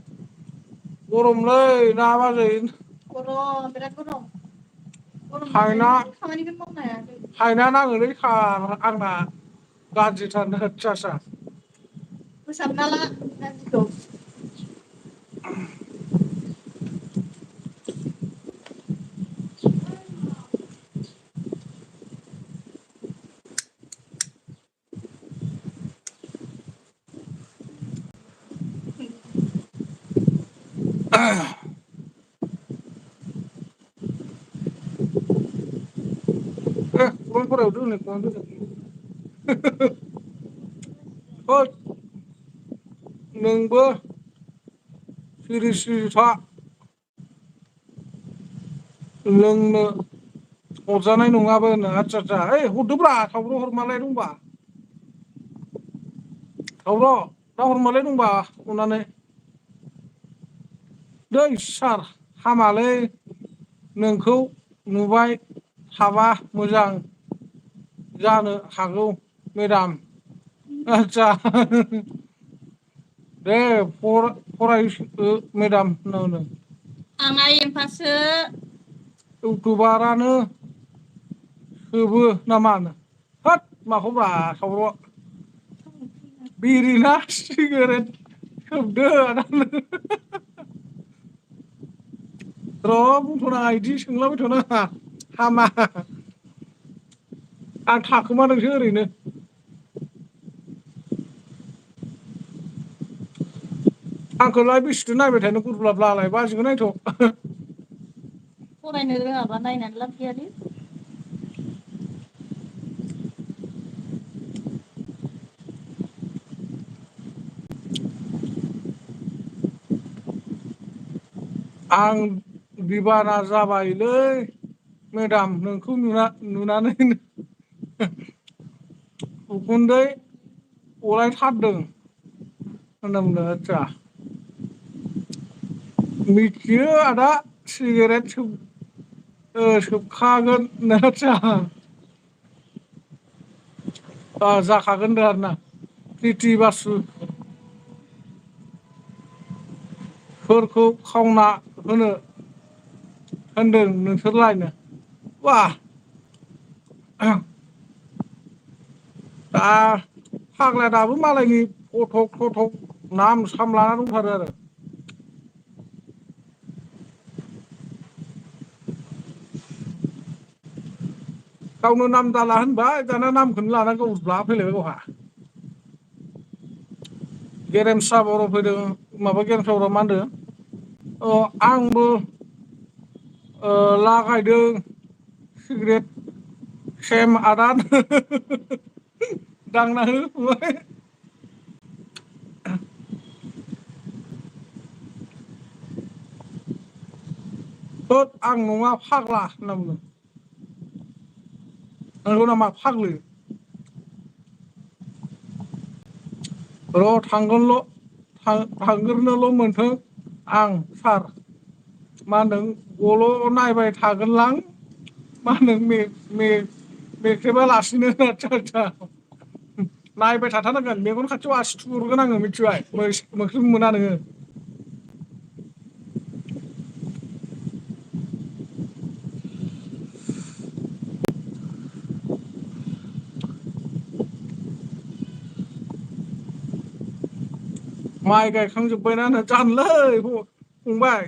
Speaker 1: गरमलै ना बाजै
Speaker 2: गरम बिराद गरम
Speaker 1: हायना
Speaker 2: खामानिखौनो मावनो हायाखै
Speaker 1: हायना नाङोलै आंना गाज्रिथारनो होथिया सा
Speaker 2: फोसाबना ला गाज्रिखौ
Speaker 1: खर'फोराव दोनो होद नोंबो सिरि सिरि था लोंनो हरजानाय नङाबो होनो आदसा ओइ हरदोब्रा थावब्र' हरमालाय दंबा दावराव दा हरमालाय दंबा अननानै दै सार हामालै नोंखौ नुबाय थाबा मोजां जानो हागौ मेडाम आदसा दे फराय मेदाम होनना
Speaker 2: आं आइ एम पाससो
Speaker 1: इउटुबारानो सोबो नामा होद माखौब्रा सावर' बिरि ना सिगारेट सोबदो आदानो र' बुंथ'नाङा बिदि सोंलाबायथ'नाङा हामा आं थाखोमादोंसो ओरैनो आंखौलाय बेसेथो नायबाय थानो गुरब्लाब्लालाय बाजैखौ नायथ'
Speaker 2: फरायनो रोङाबा नायनानै लाब गैयालै
Speaker 1: आं दिबाना जाबायलै मेडाम नोंखौ नुनानै उखुन्दै गलायथारदों होनना बुंदों आदसा मिथियो आदा सिगारेट सोबखागोन आदसा जाखागोन दे आरोना प्रिथि बासु सोरखौ खावना होनो होनदों नोंसोरलायनो बा दा फाग्लाया दाबो मालायनि फटक थटक नाम साम लाना दंथारो आरो गावनो नाम दाला होनबाय दाना नामखौनो लानानै गाव ब्ला फैलायबाय गावहा गेरेमसा बर' फैदों माबा गेरेमसा बर' मा होनदों आंबो लागायदों सिग्रेट सेम आदा दांना हो फंबाय होद आं नङा फाग्ला होनना बुंदों नंगौ नामा फाग्लि र' थांग्रोनोल' मोनथों आं सार मा होनदों गल' नायबाय थागोनलां मा होनदों मेख्रेबा लासिनो नायबाय थाथारनांगोन मेगन खाथियाव आसि थुहरगोन आङो मिथिबाय मोख्रेब मोना नोङो माइ गायखांजोब्बायना जानोलै फंबाय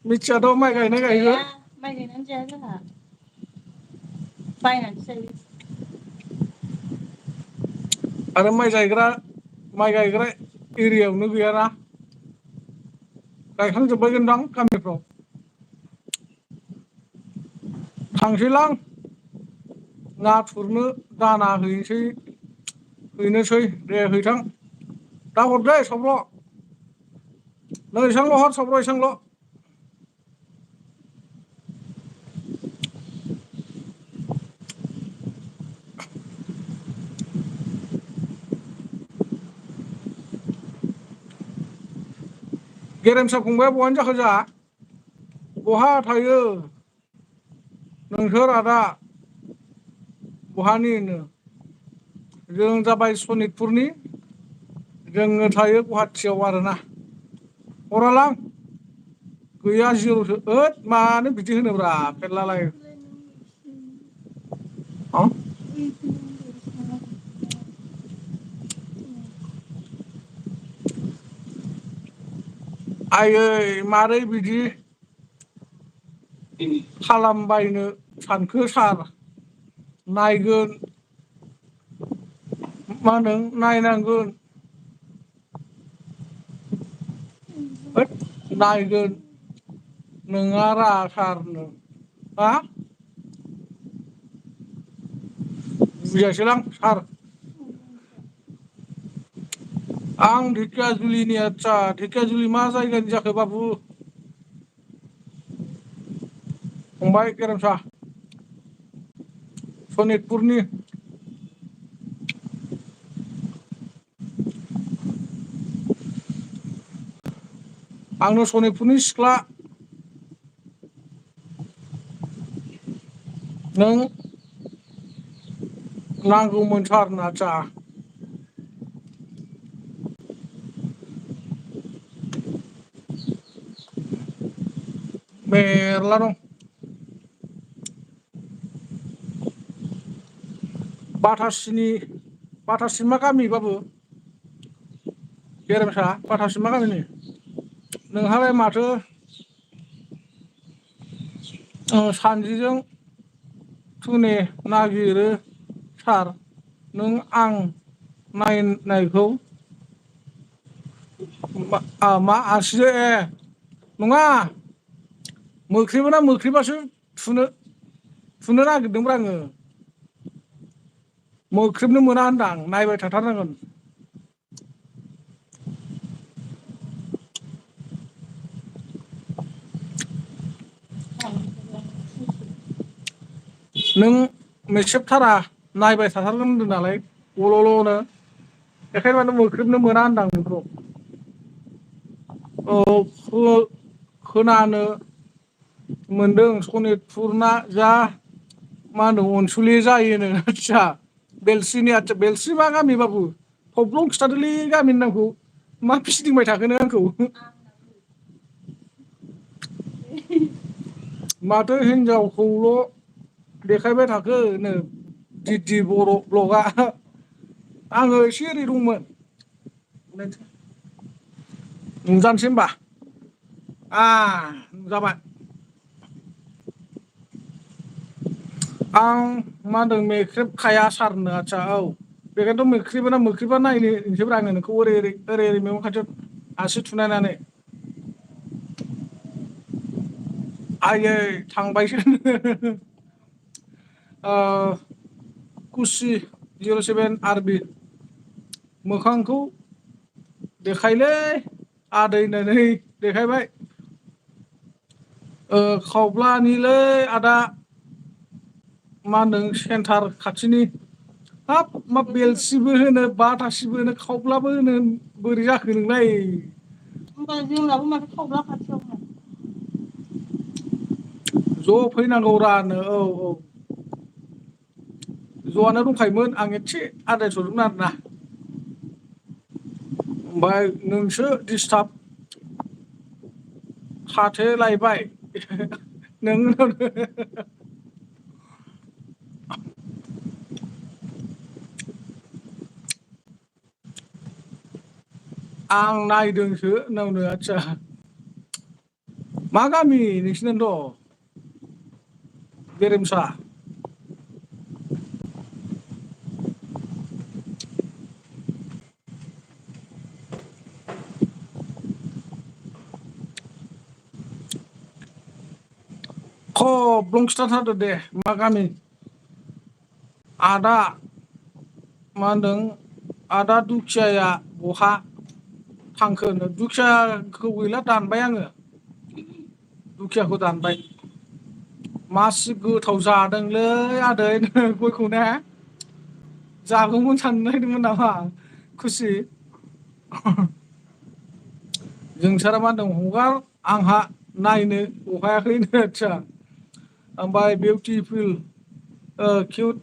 Speaker 1: मिथियाथ' माइ गायनाय गायहो
Speaker 2: माइ गायनानै जाया जोंहा बायनानैसो जायो
Speaker 1: आरो माइ गायग्रा एरियायावनो गैयाना गायखांजोब्बायगोनदां गामिफ्राव थांसैलां नाथुरनो दाना हैनोसै दे हैथां दा हरदो सावल' नै एसांल' हर सावल' एसांल' गेरेमसा फंबाया बहानि जाखो जोंहा बहा थायो नोंसोर आदा बहानि जों जाबाय सनितपुरनि जोङो थायो गुवाहाटियाव आरोना हरालां गैया जिर'सो होद मानो बिदि होनोब्रा फेरलालाय आयै मारै बिदि खालामबायनो सानखो सार नायगोन मा होनदों नायनांगोन होद नायगोन नोङा रा सारनो हा बुजियासैलां सार आं ढेकियाजुलिनि आदसा ढेकियाजुलि मा जायगानि जाखो बाबु फंबाय गेरेमसा सनितपुरनि आंनो सनितपुरनि सिख्ला नों नांगौमोन सारनो आदसा मेरला दं बाथासिनि मा गामि बाबु गेरेमसा बाथासिन मा गामिनि नोंहालाय माथो सानजिजों थुने नागिरो सार नों आं नायनायखौ मा आसियो ए नङा मोख्रिबो ना मोख्रिबासो थुनो नागिरदोंब्रा आङो मोख्रेबनो मोना होनदां नायबाय थाथारनांगोन नों मेसेबथारा नायबाय थाथारगोन होनदों नालाय गल'ल'नो बेखायनो माने मोख्रेबनो मोना होनदां नोंखौ औ खोनानो मोनदों सनितपुरना जा मा होनो अनसुलि जायोनो आदसा बेलस्रि मा गामि बाबु थब्लं खिथादोलै गामिनि नामखौ मा फिदिंबाय थाखो नों आंखौ माथो हिनजावखौल' देखायबाय थाखो नो डिडि बर' ब्लगआ आङो एसे ओरै दंमोन नुजानोसै होमबा नुजाबाय आं मा होनदों मेख्रेबखाया सारनो आदसा औ बेखायनोथ' मोख्रिबा नायनो होनसैब्रा आङो नोंखौ ओरै मेगन खाथियाव आसि थुनायनानै आयै थांबायसो कुसि 07 आरबि मोखांखौ देखायलै आदै होननानै देखायबाय खावब्लानिलै आदा मा होनदों सेन्टार खाथिनि हाब मा बेलसिबो होनो बाथासिबो होनो खावब्लाबो होनो बोरै जाखो नोंलाय
Speaker 2: होमबा जोंनाबो माथो खावब्ला खाथियावनो
Speaker 1: ज' फैनांगौ रानो औ ज'आनो दंखायोमोन आं एसे आन्दायथ'दोंमोन आरोना ओमफ्राय नोंसो दिसटार्ब थाथोलायबाय नों आं नायदोंसो होननांगौ आदसा मा गामि नोंसिनाथ' गेरेमसा खबलं खिथाथारदो दे मा गामि आदा मा होनदों आदा दुखियाया बहा थांखो होनो दुखियाखौ गैला दानबाय आङो दुखियाखौ दानबाय मासि गोथाव जादोंलै आदै गयखौ ने जागौमोन साननो नागिरदोंमोन नामा खुसि जोंसारा मा होनदों हगार आंहा नायनो अहायाखैनो आदसा ओमफ्राय बिउटिफुल किउट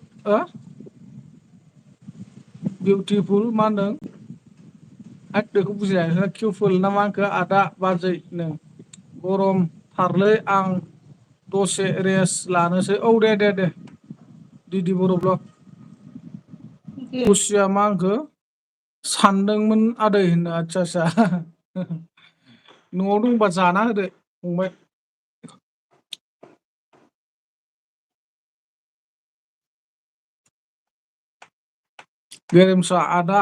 Speaker 1: बिउटिफुल मा होनदों हाथ बेखौ बुजिनाय किउफुल ना मा होनखो आदा बाजै नो गरम थारलै आं दसे रेस्ट लानोसै औ दे दिदि बर' ब्लग खुसिया मा होनखो सानदोंमोन आदै होननो आदसा न'आव दंबा जाना होदो फंबाय गेरेमसा आदा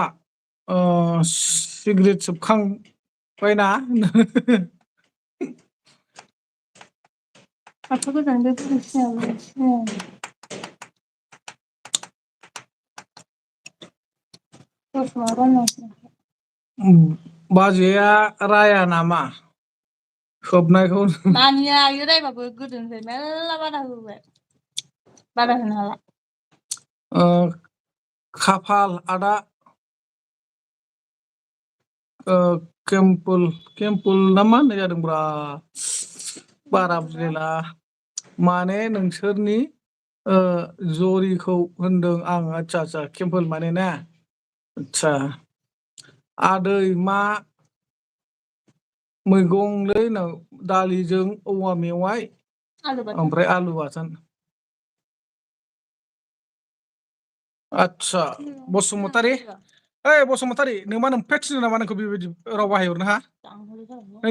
Speaker 1: सिगारेट सोबखांबायना
Speaker 2: फाथो गोजान बे
Speaker 1: बाजैया राया नामा खोबनायखौ
Speaker 2: मानिया इयो रायबाबो गोदोनिफ्राय मेरला बादा होबाय बादा होनो हाला
Speaker 1: खाफाल आदा केम्पोल ना मा होननाय जादोंब्रा बारा बुजिला माने नोंसोरनि जरिखौ होनदों आं आदसा केम्पोल माने ना आदसा आदै मा मैगंलै दालिजों औवा मेवाइ ओमफ्राय आलु बाथोन आदसा बसुमतारी ओइ बसुमतारी नोंमा नोमफाया थिनो नामा नोंखौ बेबायदि राव बाहायहरनो हा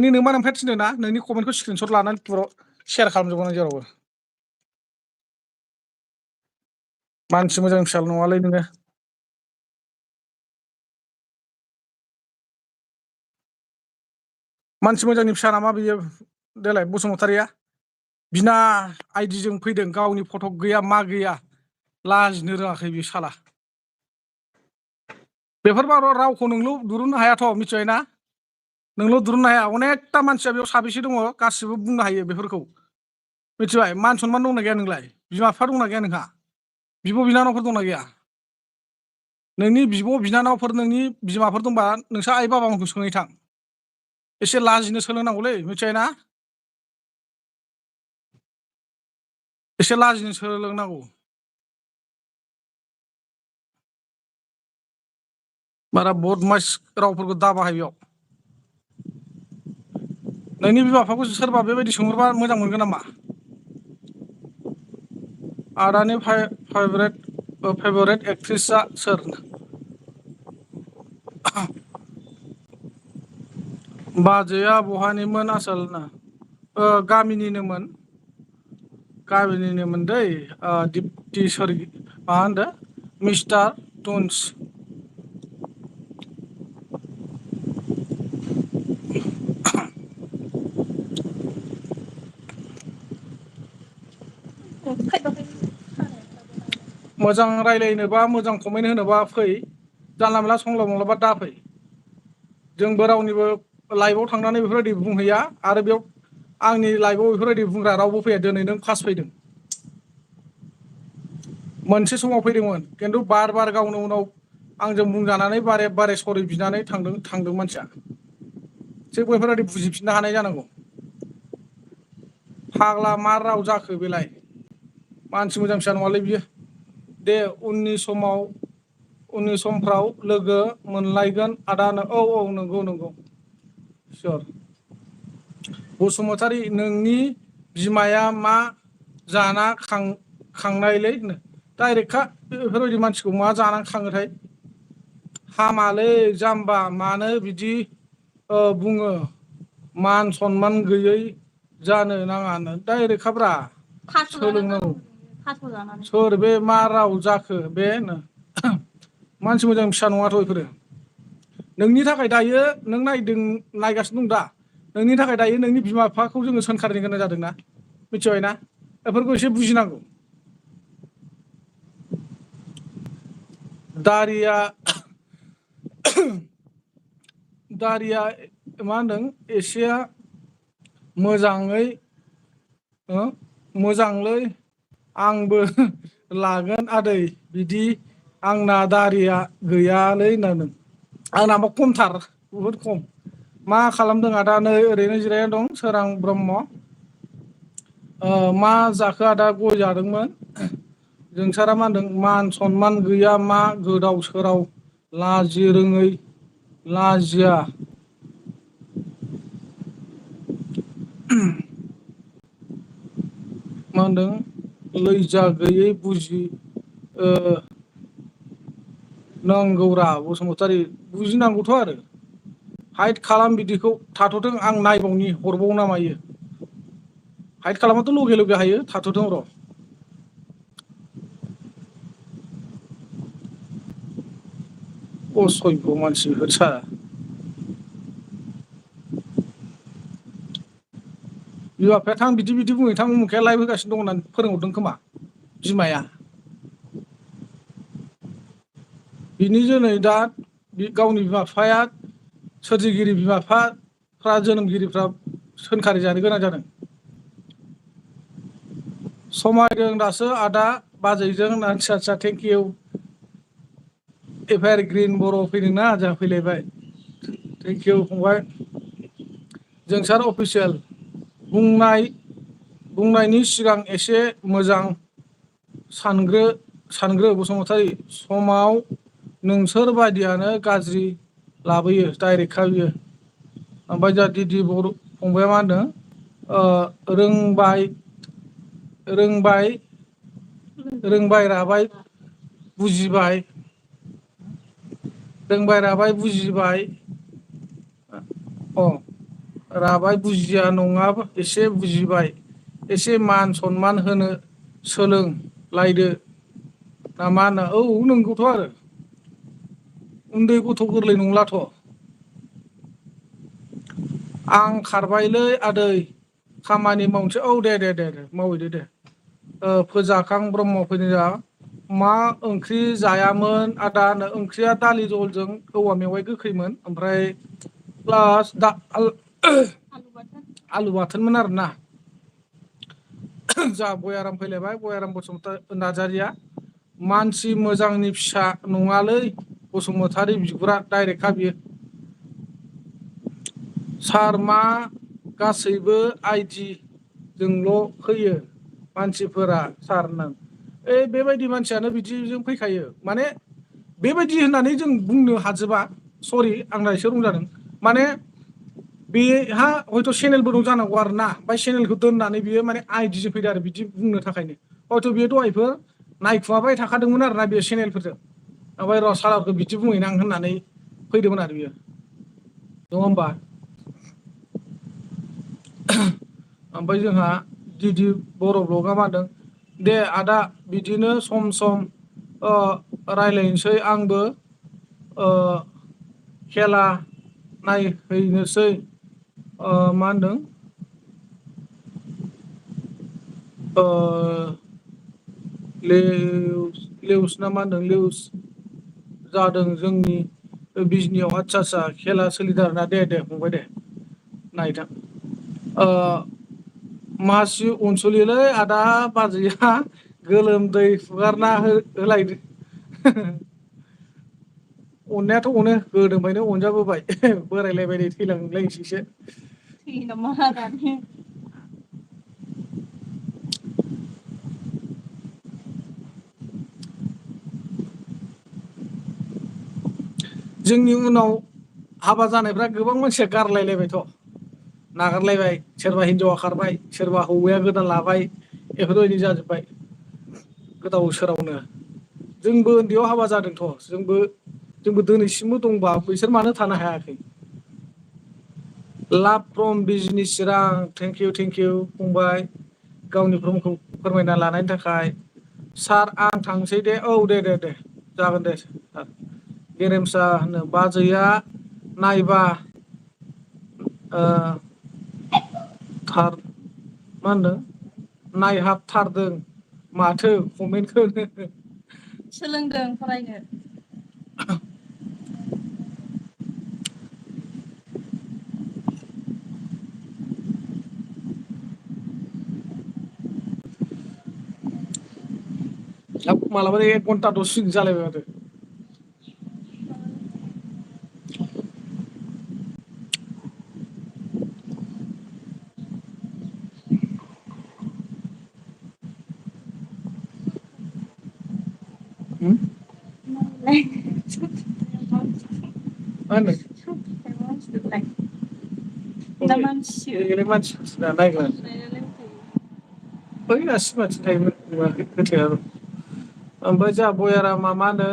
Speaker 1: नोंमा नोमफाया थिनो ना नोंनि कमेन्टखौ स्क्रिनशट लानानै शेयार खालामजोबगोन आं जेरावबो मानसि मोजां फिसाल नङालै नोङो मानसि मोजांनि फिसा नामा बियो देलाय बसुमतारिया बिना आइडिजों फैदों गावनि फटक गैया मा गैया लाजिनो रोङाखै बे साला बेफोरबा रावखौ नोंल' दुरुननो हायाथ' मिथिबाय ना नोंल' दुरुननो हाया अनेकथा मानसिया बेयाव साबेसे दङ गासिबो बुंनो हायो बेफोरखौ मिथिबाय मान सनमान दंना गैया नोंलाय बिमा बिफा दंना गैया नोंहा बिब' बिनानावफोर दंना गैया नोंनि बिब' बिनानावफोर नोंनि बिमाफोर दंबा नोंस्रा आइ बाबामोनखौ सोंहैथां एसे लाजिनो सोलोंनांगौलै मिथिबाय ना एसे लाजिनो सोलोंनांगौ बारा बदमास रावफोरखौ दाबाहाय बेयाव नोंनि बिमा बिफाखौ सोरबा बेबायदि सोंहरबा मोजां मोनगोन नामा आदानि फेभरेट एक्ट्रिसआ सोर बाजैया बहानिमोन आसोलनो गामिनिनोमोन दै दिप्ति मा होनदों मिस्टार टुन्स मोजां रायलायनोबा मोजां कमेन्ट होनोबा फै जानला मोनला संला संलाबा दाफै जोंबो रावनिबो लाइभआव थांनानै बेफोरबायदि बुंहैया आरो बेयाव आंनि लाइफआव बेफोरबायदि बुंग्रा रावबो फैया दिनै नों फार्स्ट फैदों मोनसे समाव फैदोंमोन खिन्थु बार गावनो उनाव आंजों बुंजानानै बारे सरि बिनानै थांदों मानसिया थिग बेफोरबायदि बुजिफिननो हानाय जानांगौ फाग्ला मा राव जाखो बेलाय मानसि मोजां फिसा नङालै बियो दे उननि समफ्राव लोगो मोनलायगोन आदानो औ नंगौ सियर बसुमतारी नोंनि बिमाया मा जाना खांनायलै डाइरेक्टखा बेफोरबायदि मानसिखौ मा जानानै खाङोथाय हामालै जाम्बा मानो बिदि बुङो मान सनमान गैयै जानो नाङानो डाइरेक्टखाब्रा सोलोंनांगौ सोर बे मा राव जाखो बे मानसि मोजां फिसा नङाथ' बेफोरो नोंनि थाखाय दायो नों नायगासिनो दं दा नोंनि थाखाय दायो नोंनि बिमा बिफाखौ जोङो सोंखारिनो गोनां जादोंना मिथिबायना बेफोरखौ एसे बुजिनांगौ दारिया मा होनदों एसेया मोजांलै आंबो लागोन आदै बिदि आंना दारिया गैयालै होनदों आंनाबो खमथार बुहुद खम मा खालामदों आदा नै ओरैनो जिरायना दं सोरां ब्रह्म मा जाखो आदा गय जादोंमोन जोंसारा मा होनदों मान सनमान गैया मा गोदाव सोराव लाजि रोङै लाजिया मा होनदों लैजा गैयै बुजि नांगौरा बसुमतारी बुजिनांगौथ' आरो हाइद खालाम बिदिखौ थाथ'थों आं नायबावनि हरबाव ना मायो हाइद खालामाथ' लगे लगे हायो थाथ'थों र' असभ्य मानसि होरसा बिमा बिफाया थां बिदि बुङै थां उमुखाया लाइभ होगासिनो दं होननानै फोरोंहरदों खोमा बिमाया बिनि जुनै दा गावनि बिमा बिफाया सोरजिगिरि बिमा बिफाफ्रा जोनोमगिरिफ्रा सोंखारि जानो गोनां जादों समायदों दासो आदा बाजैजों आदसा थेंक इउ एभार ग्रिन बर' फैदोंना जोंहा फैलायबाय थेंक इउ फंबाय जोंसार अफिसियेल बुंनायनि सिगां एसे मोजां सानग्रो बसुमतारी समाव नोंसोर बायदियानो गाज्रि लाबोयो डाइरेक्टखा बियो ओमफ्राय जोंहा दिदि बर' फंबाया मा होनदों रोंबाय राबाय बुजिबाय बुजिबाय राबाय बुजिया नङा एसे बुजिबाय एसे मान सनमान होनो सोलों लायदो ना मा होनो औ नंगौथ' आरो उन्दै गथ' गोरलै नंलाथ' आं खारबायलै आदै खामानि मावनोसै औ दे मावहैदो दे फोजाखां ब्रह्म फैदों जोंहा मा ओंख्रि जायामोन आदा ओंख्रिया दालि जहलजों औवा मेवाइ गोखैमोन ओमफ्राय प्लास आलु बाथोनमोन आरोना जा बयाराम फैलायबाय बयाराम बसुमतारी नार्जारिया मानसि मोजांनि फिसा नङालै बसुमतारी बिगुरा डाइरेक्टखा बियो सार मा गासैबो आइदि जोंल' फैयो मानसिफोरा सार नों बेबायदि मानसियानो बिदिजों फैखायो माने बेबायदि होननानै जों बुंनो हाजोबा सरि आंना एसे रं जादों माने बेहा हयथ' चेनेलबो दं जानांगौ आरो ना ओमफ्राय चेनेलखौ दोननानै बियो माने आइडिजों फैदो आरो बिदि बुंनो थाखायनो हयथ' बियो दहायफोर नायखुमाबाय थाखादोंमोन आरोना बे चेनेलफोरजों ओमफ्राय र' सारखौ बिदि बुंहैनां होननानै फैदोंमोन आरो बियो नङा होमबा ओमफ्राय जोंहा दिदि बर' ब्लगा मा होनदों दे आदा बिदिनो सम सम रायलायनोसै आंबो खेला नायहैनोसै मा होनदों लेउस ना मा होनदों लेउस जादों जोंनि बिजनियाव आदसा खेला सोलिदों आरोना दे फंबाय दे नायथां मासि अनसुलिलै आदा बाजैया गोलोमदै हुगारना होलायदो अननायाथ' अनो गोदोनिफ्रायनो अनजाबोबाय बोरायलायबाय नै थैलांलायनोसैसो जोंनि उनाव हाबा जानायफ्रा गोबां मानसिया गारलायलायबायथ' नागारलायबाय सोरबा हिनजावा खारबाय सोरबा हौवाया गोदान लाबाय बेफोरबायदि जाजोब्बाय गोदाव सोरावनो जोंबो उन्दैयाव हाबा जादोंथ' जोंबो दिनैसिमबो दंबा बैसोर मानो थानो हायाखै लाभ फ्रम बिजनि चिरां थेंक इउ फंबाय गावनि भ्रमखौ फोरमायना लानायनि थाखाय सार आं थांसै दे औ दे जागोन दे सार गेरेमसा होनो बाजैया नायबा थार मा होनदों नायहाबथारदों माथो कमेन्टखौ
Speaker 2: सोलोंदों फरायनो
Speaker 1: मालाबा 1 घन्टा दसे जालायबाय माथो मा होनदों
Speaker 2: सोरलाय ना मानसिसो
Speaker 1: बेलाय मानसिना नायग्रा
Speaker 2: उन्दुनायनालाय होखायो
Speaker 1: बै आसि मानसि थायोमोन नुवाखै गोथैया ओमफ्राय जोंहा बयारामा मा होनो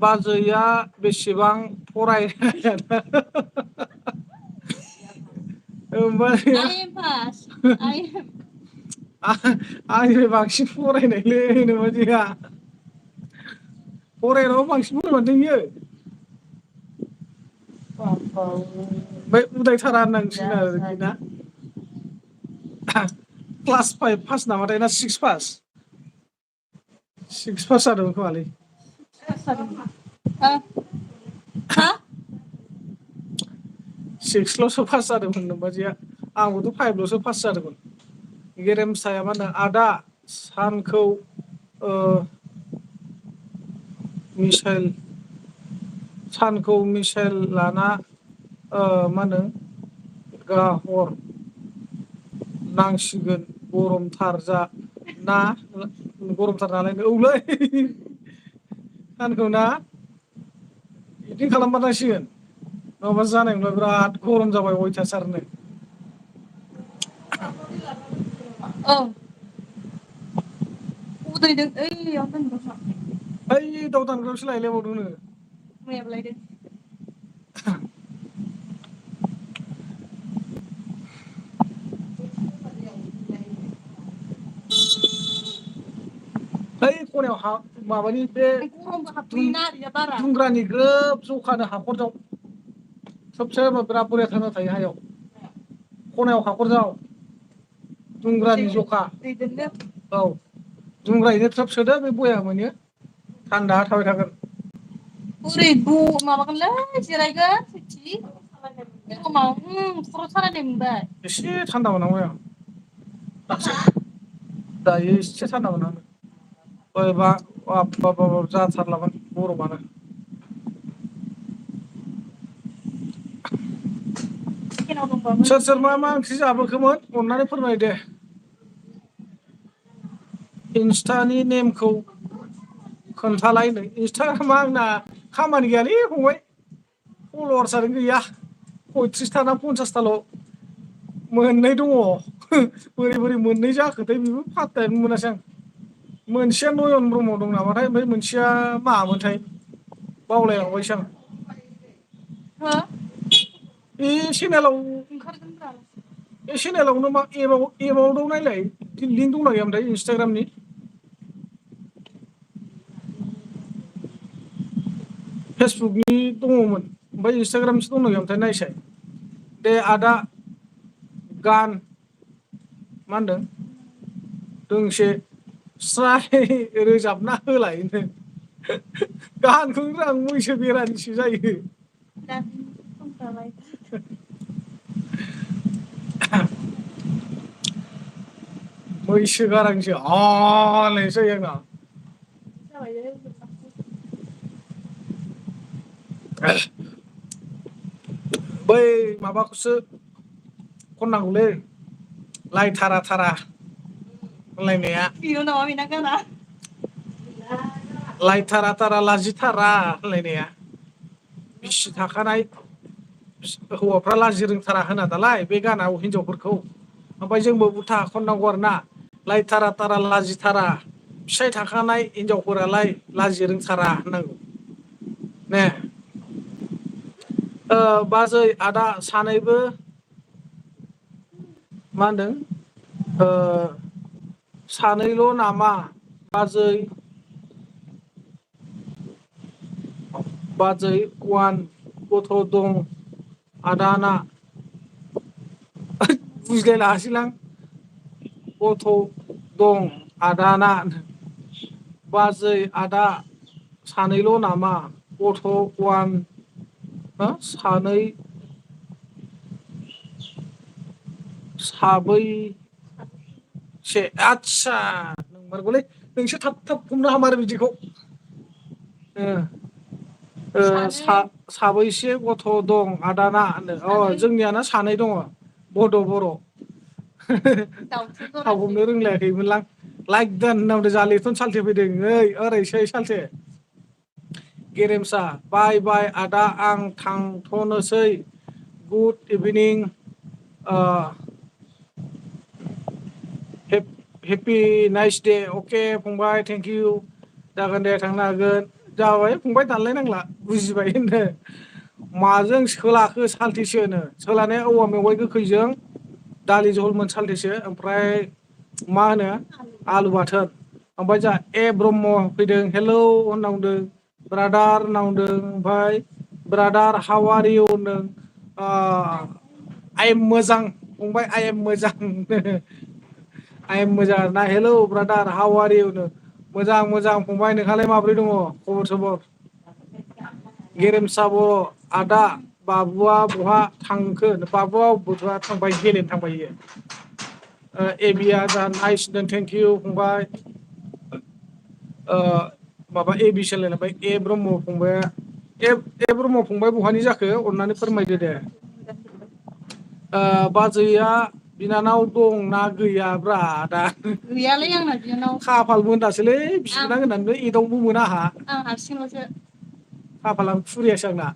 Speaker 1: बाजैया बेसेबां फरायनाय ओमफ्राय
Speaker 2: आइ एम पास आइ एम
Speaker 1: आंनिफ्राय बांसिन फरायनायलै नोमबाजैया फरायनायाव बांसिन फरायमारदों बियो ओमफ्राय उदायथारा होननांसिगोन आरो ना क्लास 5 पास नामाथाय ना 6 पास 6 पास जादोंमोन खोमालै
Speaker 2: हा
Speaker 1: 6ल'सो पास जादोंमोन नोमबाजैया आंबोथ' 5ल'सो पास जादोंमोन गेरेमसाया मा होनो आदा सानखौ मिसाइल सानखौ मिसाइल लाना मा होनो गाहर नांसिगोन गरमथार जा ना गरमथार नालाय औलै सानखौ ना बिदिनो खालामथारनांसिगोन नङाबा जानाय नंला बिराद गरम जाबाय अयथासारनो
Speaker 2: औ उदैदों ओइयाव दोनदों
Speaker 1: ओइ दाउ दानग्रायावसो लायलायबावदों नो
Speaker 2: मैयाबो लायदों
Speaker 1: ओइ खनायाव माबानि बे
Speaker 2: गरमबो हाबफैयोना ओरैजा बारा
Speaker 1: दुंग्रानि ग्रोब जखानो हाखर जाव सबसे बिराद बरिया थांना थायो हायाव खनायाव हाखर जाव दुंग्रानि जखा
Speaker 2: दै दोननो
Speaker 1: औ दुंग्रायैनो थ्रोब सोदो बे बयामैनो थान्दा थाबाय थागोन
Speaker 2: ओरै माबागोनलै जिरायगोन सयथि गरमाव खर' सालायनाय मोनबाय
Speaker 1: एसे थान्दा मोनहांबाय आं दासो दायो एसे थान्दा मोनहांदों दहायबा बाब जाथारलामोन गरमानो
Speaker 2: फेनाव दंबाबो
Speaker 1: सोर सोर मा ओंख्रि जाबोखोमोन अननानै फोरमाय दे इन्स्टानि नेमखौ खोन्थालायनो इन्सटाग्रामा आंना खामानि गैयालै फंबाय फल'वार्सआनो गैया 35 था ना 50थाल' मोननै दङ बोरै बोरै मोननै जाखोथाय बेबो फात्तायानो मोनासै आं मोनसेया नयन ब्रह्म दं नामाथाय ओमफ्राय मोनसेया मामोनथाय बावलायलांबायसो आं
Speaker 2: हो
Speaker 1: बे चेनेलाव
Speaker 2: ओंखारगोनब्रा
Speaker 1: बे चेनेलावनो मा एबाव दं नायलाय लिंक दंना गैयामोनथाय इन्सटाग्रामनि फेसबुकनि दङमोन ओमफ्राय इन्सटाग्रामसो दंना गैयामोनथाय नायसाय दे आदा गान मा होनदों दोंसे स्राय रोजाबना होलायनो गानखौनो रोङा आं मैसो बेरानिसो जायो मैसो गारांसो होननायसो जायो आंना बै माबाखौसो खननांगौलै लायथारा थारा होनलायनाया
Speaker 2: बेनो नामा बेना गाना
Speaker 1: लायथारा थारा लाजिथारा होनलायनाया बिसि थाखानाय हौवाफ्रा लाजि रोंथारा होना दालाय बे गाना हिनजावफोरखौ ओमफ्राय जोंबो उल्था खननांगौ आरो ना लायथारा थारा लाजिथारा फिसाय थाखानाय हिनजावफोरालाय लाजि रोंथारा होननांगौ ने बाजै आदा सानैबो मा होनदों सानैल' नामा बाजै वान गथ' दं आदाना बुजिलायलाङासैलां गथ' दं आदाना बाजै आदा सानैल' नामा गथ' वान सानै साबैसे आदसा नंमारगौलै नोंसो थाब थाब हमनो हामारो बिदिखौ साबैसे गथ' दं आदाना होनदों जोंनियाना सानै दङ बड' बर'
Speaker 2: दाउथु
Speaker 1: थाब
Speaker 2: जरासे
Speaker 1: हमनो रोंलायाखैमोनलां लाइक दोन होनना बुंदों जाहा लेथ'नो सालथे फैदों ओइ ओरैसै सालथे गेरेमसा बाय बाय आदा आं थांथ'नोसै good evening happy nice day okay फंबाय थेंक इउ जागोन दे थांनो हागोन जाबाय फंबाय दानलायनांला बुजिबाय होनदो माजों सोलाखो साल्थिसो होनो सोलानाया औवा मेवाइ गोखैजों दालि जहलमोन साल्थेसो ओमफ्राय मा होनो आलु बाथोन ओमफ्राय जा ब्रह्म फैदों हेलौ होनना बुंदों ब्रादार होनना बुंदों ओमफ्राय ब्रादार हाउ आर इउ होनदों आइ एम मोजां फंबाय आइ एम मोजां आइ एम मोजां ना hello brother how are you मोजां मोजां फंबाय नोंहालाय माब्रै दङ खबर सबर गेरेमसा बर' आदा बाबुआ बहा थांखो बाबुआ बहा थांबाय गेलेनो थांबाय इयो एबिया जा नाइस होनदों थेंक इउ फंबाय माबा ए बि सोलायलायबाय ए ब्रह्म फंबाया ए ब्रह्म फंबाय बहानि जाखो अननानै फोरमायदो दे बाजैया बिनानाव दंना गैयाब्रा दा
Speaker 2: गैयालै आंना बिनानाव
Speaker 1: खाफाल मोनदासोलै बिबोनां होननानैबो एदावबो मोना आंहा
Speaker 2: आं हारसिंल'सो
Speaker 1: खाफालानो फुरियासो आंना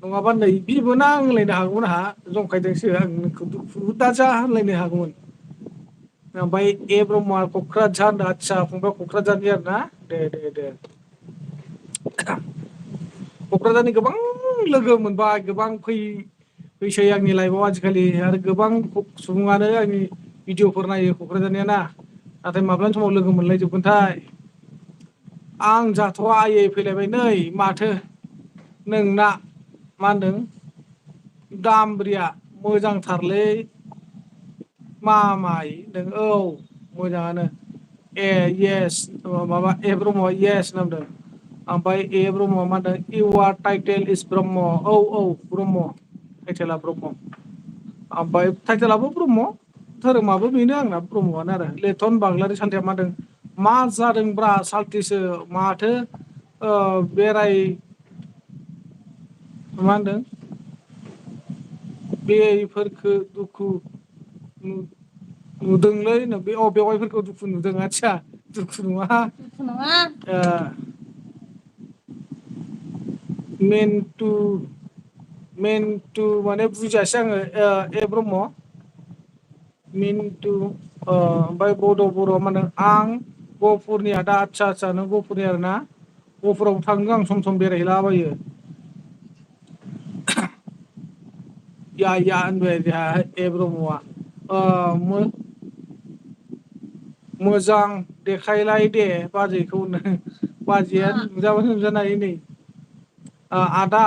Speaker 1: नङाबा नै बिबोनां होनलायनो हागौमोन आंहा जंखायदोंसो आं नोंखौ दुखु दाजा होनलायनो हागौमोन ओमफ्राय ए ब्रह्मआ क'क्राझार होनदों आदसा फंबाय क'क्राझारनि आरोना दे क'क्राझारनि गोबां लोगो मोनबाय गोबां फैसै आंनि लाइफआव आजिखालि आरो गोबां सुबुङानो आंनि भिडिअफोर नायो क'क्राझारनिया ना नाथाय माब्लानि समाव लोगो मोनलायजोबगोनथाय आं जाथ'वा आइयै फैलायबाय नै माथो नोंना मा होनदों दामब्रिया मोजांथारलै मामाय होनदों औ मोजाङानो ए येस माबा ए ब्रह्मआ येस होनना बुंदों ओमफ्राय ए ब्रह्मआ मा होनदों इउआर टाइटेल इस ब्रह्म औ ब्रह्म टाइटेला ब्रह्म ओमफ्राय टाइटेलाबो ब्रह्म धोरोमाबो बेनो आंना ब्रह्मआनो आरो लेथन बाग्लारि सालथेया मा होनदों मा जादोंब्रा साल्थेसो माथो बेराय मा होनदों बेफोरखो दुखु नुदोंलै बे बेवाइफोरखौ दुखु नुदों आदसा दुखु नङा
Speaker 2: दुखु नङा
Speaker 1: मेनटु माने बुजियासै आङो ए ब्रह्म मिन्टु ओमफ्राय बड' बर' मा होनदों आं गहपुरनि आदा आदसा नों गहपुरनि आरोना गहपुराव थाङो आं सम सम बेरायहैलाबायो या होनबाय जोंहा ए ब्रह्मआ मोजां देखायलाय दे बाजैखौनो बाजैया नुजाबानो नुजानो हायो नै आदा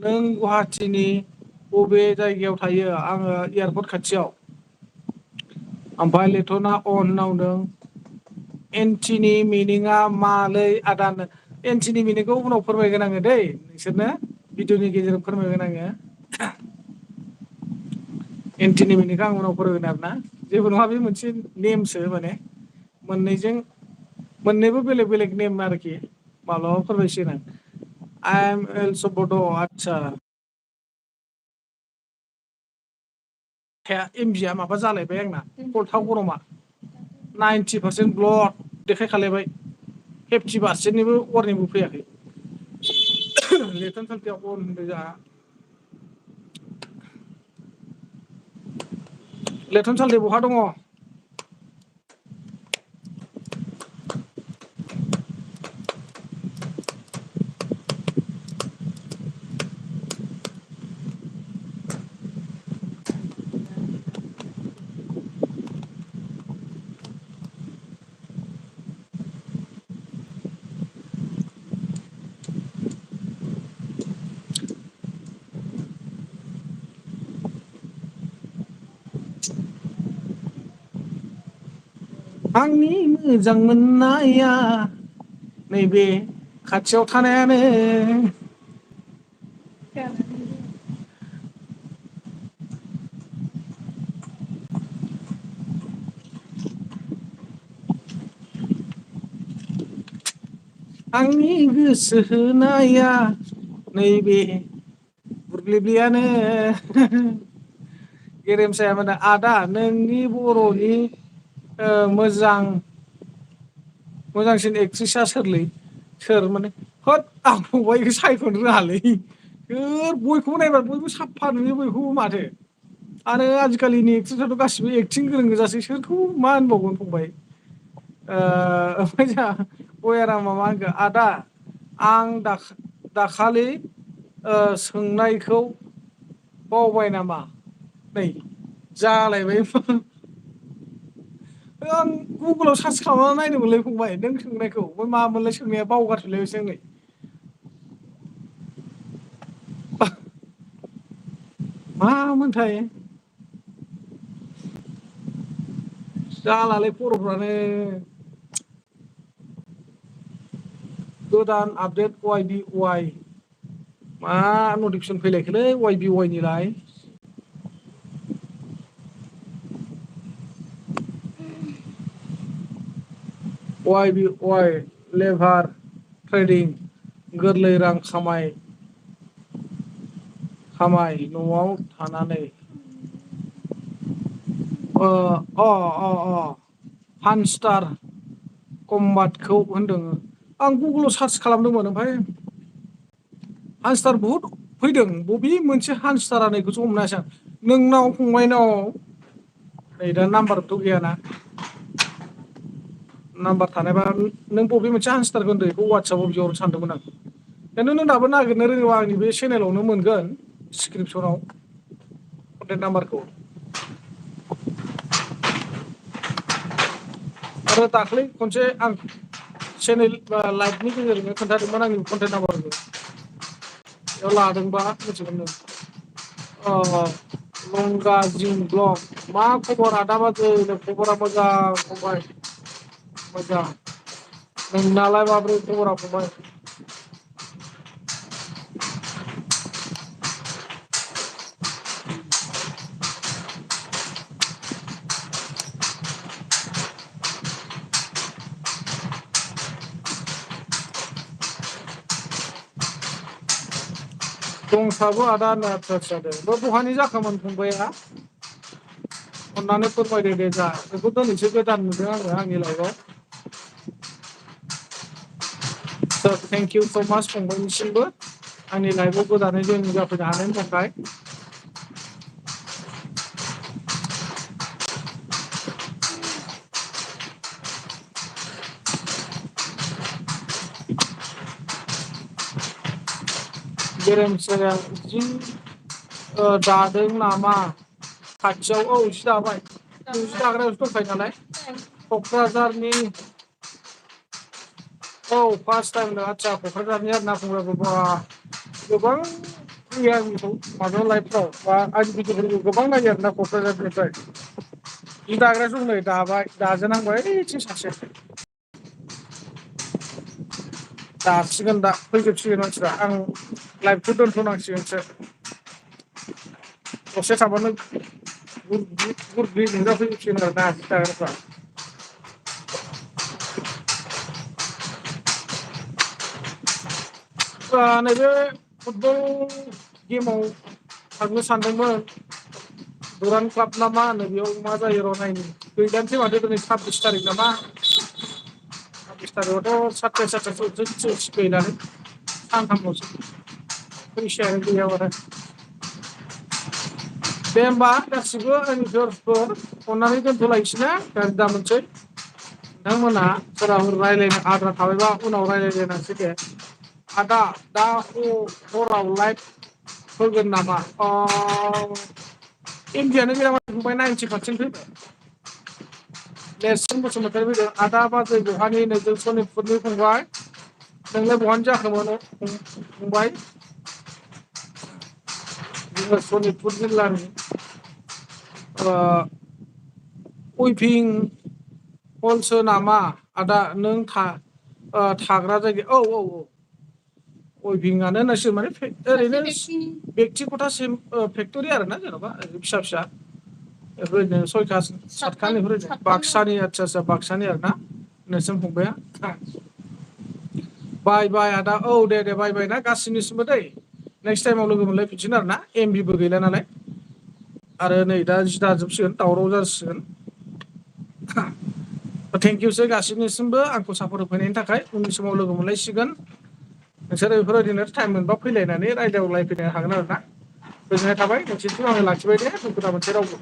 Speaker 1: नों गुवाहाटीनि बबे जायगायाव थायो आङो एयारपर्ट खाथियाव ओमफ्राय लेथना अन होनना बुंदों एन्टिनि मिनिङा मालै आदानो एन्टिनि मिनिंखौ उनाव फोरमायगोन आङो दै नोंसोरनो भिडिअनि गेजेरजों फोरमायगोन आङो एन्टिनि मिनिंखौ आं उनाव फोरमायगोन आरोना जेबो नङा बे मोनसे नेमसो माने मोननैबो बेलेग बेलेग नेम आरोखि माब्लाबा फोरमायसिगोन आं आइ एम एलस' बड' आदसा एमबिया माबा जालायबाय आंना कल्था गरमा 90% ब्लड देखायखालायबाय 50%निबो वारनिंबो फैयाखै लेथन सान्थिया अन होनदों जोंहा लेथन सालथे बहा दङ आंनि मोजां मोननाया नैबे खाथियाव थानायानो आंनि गोसो होनाया नैबे बुर्लिलियानो गेरेमसाया माने आदा नोंनि बर'नि मोजांसिन एक्ट्रिसा सोरलै सोर माने होद आं फंबाय सायख'नो रोङालै बयखौबो नायबा बयबो साफा नुयो बयखौबो माथो आरो आजिखालिनि एक्ट्रेसआथ' गासिबो एक्टिं गोरों गोजासै सोरखौ मा होनबावगोन फंबाय ओमफ्राय जोंहा गयारामा मा होनखो आदा आं दाखालि सोंनायखौ बावबाय नामा नै जालायबाय आं गुगोलाव सार्च खालामना नायदोंमोनलै फंबाय नों सोंनायखौ ओमफ्राय मामोनलाय सोंनाया बावगारफिनलायबायसो आं नै मामोनथाय जालालै खर'फ्रानो गोदान आपडेट वाइ बि वाइ मा नटिफिकेसन फैलायखोलै वाइ बि वाइ निलाय वाइ बि वाइ लेभार ट्रेडिं गोरलै रां खामाय न'आव थानानै हानस्टार कम्बाटखौ होनदों आं गुगोलाव सार्च खालामदोंमोन ओमफ्राय हानस्टार बहुद फैदों बबे मोनसे हानस्टारा नैखौसो हमनो हायासै आं नोंनाव फंबायनाव नै दा नाम्बारथ' गैयाना नाम्बार थानायबा नों बबे मोनसे हानस्टारखौ होनदों बेखौ वाट्सएपाव बिहरनो सानदोंमोन आं खिन्थु नों दाबो नागिरनो रोङोबा आंनि बे चेनेलावनो मोनगोन डिसक्रिपसनाव कन्टेक्ट नाम्बारखौ आरो दाख्लै खनसे आं चेनेल लाइभनि गेजेरजोंनो खोन्थादोंमोन आंनि कन्टेक्ट नाम्बारखौ बेयाव लादोंबा मिथिगोन नों लंगा जिं ब्लक मा खबर आदा बाजै खबरा मोजां फंबाय मोजां नोंनालाय माब्रै खबरा फंबाय दंसाबो आदा होनना आदसा दे बहानि जाखोमोन फंबाया अन्नानै फोरमायदो दे जा बेखौ दिनैसो गोदान नुदों आङो आंनि लाइफआव सार थेंक इउ स' माच फंबायनिसिमबो आंनि लाइफआव गोदानै जयन जाफैनो हानायनि थाखाय गेरेमसाया जि दादों नामा खाथियाव जि दाबाय जि दाग्रायावसो दंखायो नालाय क'क्राझारनि फार्स्ट टाइम आदसा क'क्राझारनि आरो ना फंबाय बा गोबां फैयो आंनिखौ माबायाव लाइफफ्राव बा आंनि भिडिअफोरखौ गोबां नायो आरोना क'क्राझारनिफ्राय जि दाग्रा दं नै दाबाय दाजेनांबाय ओइथिं सासे दासिगोन दा फैजोबसिगोन मानसिफ्रा आं लाइभखौ दोनथ'नांसिगोनसो दसे थाबानो गुर नुजाफैजोबसिगोन आरोना जि दाग्राफ्रा नैबे फुटबल गेमाव थांनो सानदोंमोन दुरान क्लाब ना मा होनो बेयाव मा जायो र' नायनि गैलानोसै माथो दिनै 26 थारिख नामा 26 थारिखआवथ' 27 गैलानो सानथामल'सै फैसायानो गैया माथो दे होमबा गासिबो आंनि भिउयार्सफोर अननानै दोनथ'लायनोसै ना गाज्रि दामोनसै नोंथांमोनहा सोरबाफोर रायज्लायनो आद्रा थाबायबा उनाव रायज्लायलायनोसै दे आदा दा हराव लाइभ होगोन नामा इन्डियानो गैया माथो फंबाय 90% फैबाय नेरसोन बसुमतारी फैदों आदा बाजै बहानि नैजों सनितपुरनि फंबाय नोंलाय बहानि जाखोमोन फंबाय जोङो सनितपुर जिल्लानि उइभिं हलसो नामा आदा नों थाग्रा जायगाया औ उइभिंआनो होननांसिगोन माने ओरैनो बेक्तिगता फेक्ट'रि आरोना जेन'बा फिसा फिसा बेफोरबायदिनो 6 7खान बेफोरबायदिनो बाक्सानि आदसा बाक्सानि आरोना नेरसोन फंबाया बाय आदा दे बाय ना गासिनिसिमबो दै नेक्स्ट टाइमाव लोगो मोनलायफिनसिगोन आरोना एमबिबो गैला नालाय आरो नै दा जि दाजोबसिगोन दावराव जासिगोन थेंक इउसै गासिनिसिमबो आंखौ सापर्ट होफैनायनि थाखाय उननि समाव लोगो मोनलायसिगोन नोंसोरो बेफोरबायदिनो टाइम मोनबा फैलायनानै रायदावलायफैनो हागोन आरो ना। गोजोननाय थाबाय नोंसिनिथिं आङो लाखिबाय दे दुखु दा मोनसे रावबो